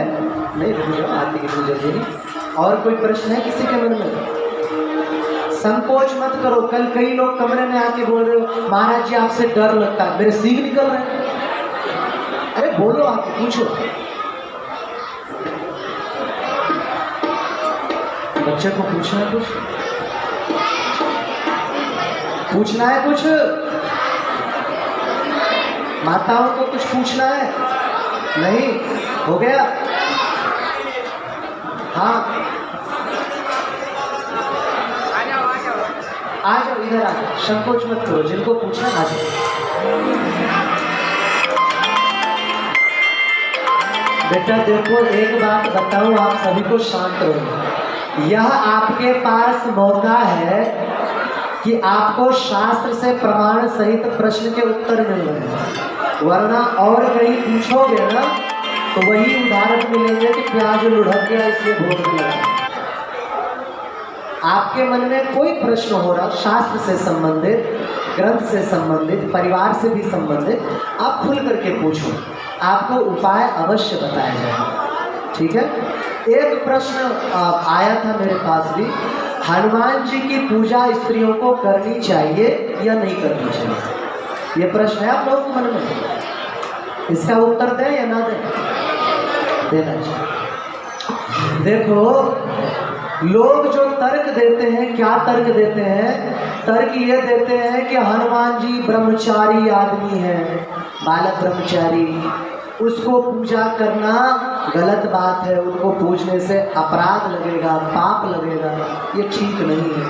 नहीं पूछो आरती की पूजा देनी। और कोई प्रश्न है किसी के मन में? संकोच मत करो। कल कई लोग कमरे में आके बोल रहे हो महाराज जी आपसे डर लगता है, मेरे सींग निकल रहे हैं। अरे बोलो आके पूछो। बच्चे को पूछना है कुछ? पूछना है कुछ? माताओं को कुछ पूछना है? नहीं हो गया? हाँ आ जाओ इधर आ जाओ, संकोच मत करो। जिनको पूछना आ जाओ। बेटा देखो एक बात बताऊं आप सभी को, शांत रहो। यह आपके पास मौका है कि आपको शास्त्र से प्रमाण सहित प्रश्न के उत्तर मिल रहे हैं। वरना और कहीं पूछोगे ना तो वही उदाहरण मिलेंगे कि प्याज लुढ़क गया इसलिए भोग लगा। आपके मन में कोई प्रश्न हो रहा शास्त्र से संबंधित, ग्रंथ से संबंधित, परिवार से भी संबंधित, आप खुल करके पूछो। आपको उपाय अवश्य बताया जाएगा। ठीक है। एक प्रश्न आया था मेरे पास भी, हनुमान जी की पूजा स्त्रियों को करनी चाहिए या नहीं करनी चाहिए? ये प्रश्न है आप लोगों के मन में। इसका उत्तर दें या ना दें? देना चाहिए। देखो लोग जो तर्क देते हैं, क्या तर्क देते हैं? तर्क ये देते हैं कि हनुमान जी ब्रह्मचारी आदमी है, बालक ब्रह्मचारी, उसको पूजा करना गलत बात है, उनको पूजने से अपराध लगेगा, पाप लगेगा, ये ठीक नहीं है।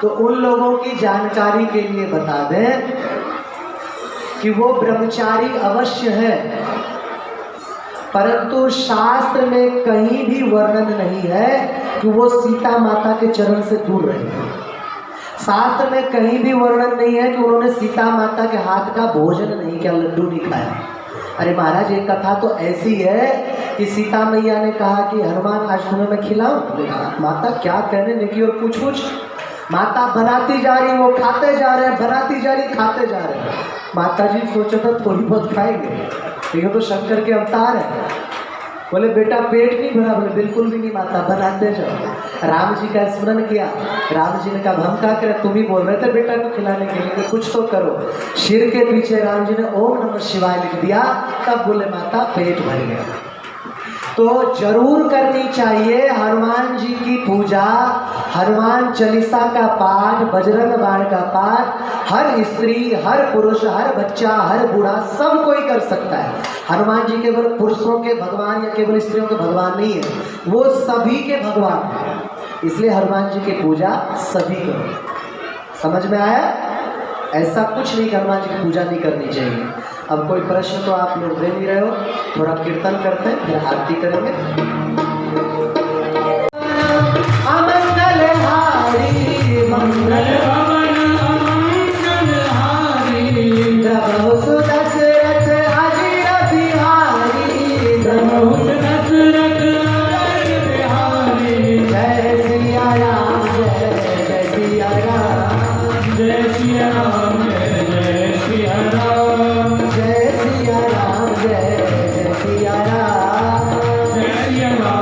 तो उन लोगों की जानकारी के लिए बता दें कि वो ब्रह्मचारी अवश्य है, परंतु शास्त्र में कहीं भी वर्णन नहीं है कि वो सीता माता के चरण से दूर रहे। शास्त्र में कहीं भी वर्णन नहीं है कि उन्होंने सीता माता के हाथ का भोजन नहीं किया, लड्डू नहीं खाया। अरे महाराज एक कथा तो ऐसी है कि सीता मैया ने कहा कि हनुमान आज तुम्हें मैं खिलाऊं। माता क्या कहने लगी और कुछ माता बनाती जा रही, वो खाते जा रहे हैं, बनाती जा रही, खाते जा रहे हैं। माता जी सोचा था थोड़ी बहुत खाएंगे, ये तो शंकर के अवतार है। बोले बेटा पेट नहीं भरा? बोले बिल्कुल भी नहीं माता, बनाते जाओ। राम जी का स्मरण किया। राम जी ने कहा हम क्या करें, तुम ही बोल रहे थे बेटा को खिलाने के लिए, तो कुछ तो करो। सिर के पीछे राम जी ने ओम नमः शिवाय लिख दिया, तब बोले माता पेट भर गया। तो जरूर करनी चाहिए हनुमान जी की पूजा, हनुमान चालीसा का पाठ, बजरंग बाण का पाठ हर स्त्री, हर पुरुष, हर बच्चा, हर बूढ़ा सब कोई कर सकता है। हनुमान जी केवल पुरुषों के भगवान या केवल स्त्रियों के भगवान नहीं है, वो सभी के भगवान हैं। इसलिए हनुमान जी की पूजा सभी करो। समझ में आया? ऐसा कुछ नहीं कि हनुमान जी की पूजा नहीं करनी चाहिए। अब कोई प्रश्न तो आप लोग दे नहीं रहे हो, थोड़ा कीर्तन करते हैं फिर आरती करेंगे। अमंगलहारी मंगल भवन अमंगलहारी, द्रवहु दशरथ अजिर बिहारी, द्रवहु दशरथ अजिर बिहारी। जय सिया राम जय सिया राम, जय सिया राम जय सिया राम, जय सिया राम जय सिया राम, जय सिया राम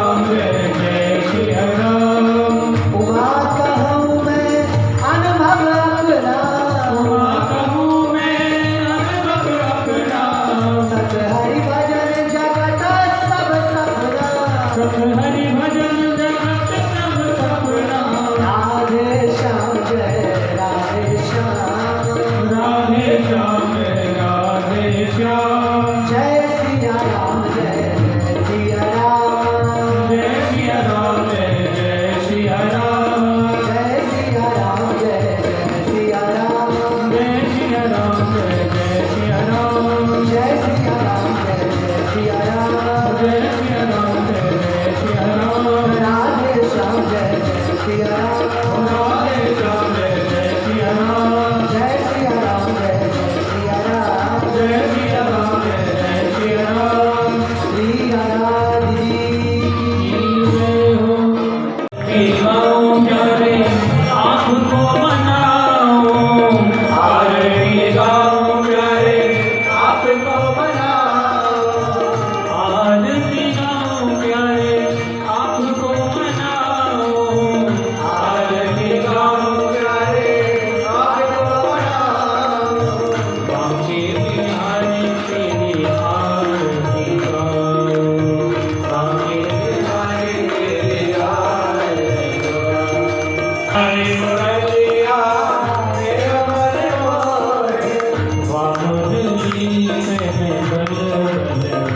मुरली में बल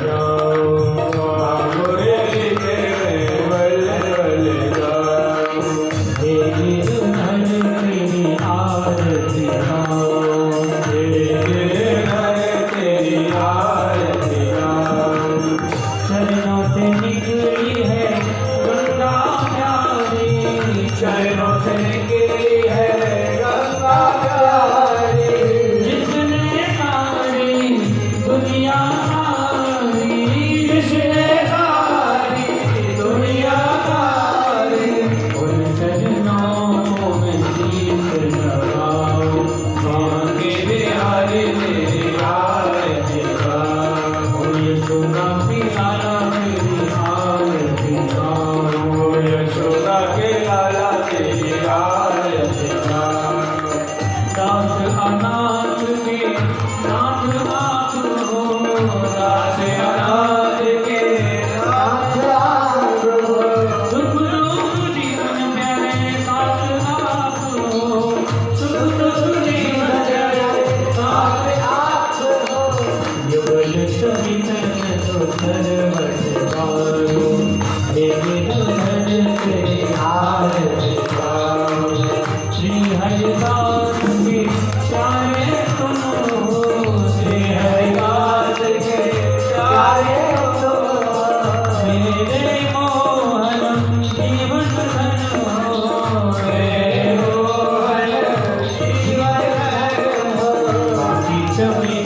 जाओ, मुरली में बल जाओ, तेरी दुल्हन तेरी आरती गाओ, तेरी दुल्हन तेरी आरती गाओ। चरणों से निकली है गंगा प्यारी, चरणों से निकली है गंगा प्यारी, जिसने सारी दुनिया सारी, जिसने सारी दुनिया सारी, उन चरणों में शीश लगाओ, माँ के बिहारी तेरी आरती गाओ, यशोदा की लाला तेरी आरती गाओ, यशोदा के लाला तेरी आरती गाओ। दास अनाथ के नाथ आप हो, दास अनाथ के नाथ आप हो, सुख दुख जीवन प्यारे साथ आप हो, सुख दुख जीवन प्यारे साथ आप हो। युगल सभी तन तो सर्वत पारो, तेरे दुल्हन तेरी आरती गाओ। श्री हरिदास के प्यारे सुनो, श्री हरिदास के प्यारे सुनो, मेरे मोहन जीवन धन हो, मेरे मोहन जीवन धन हो। बाकी सभी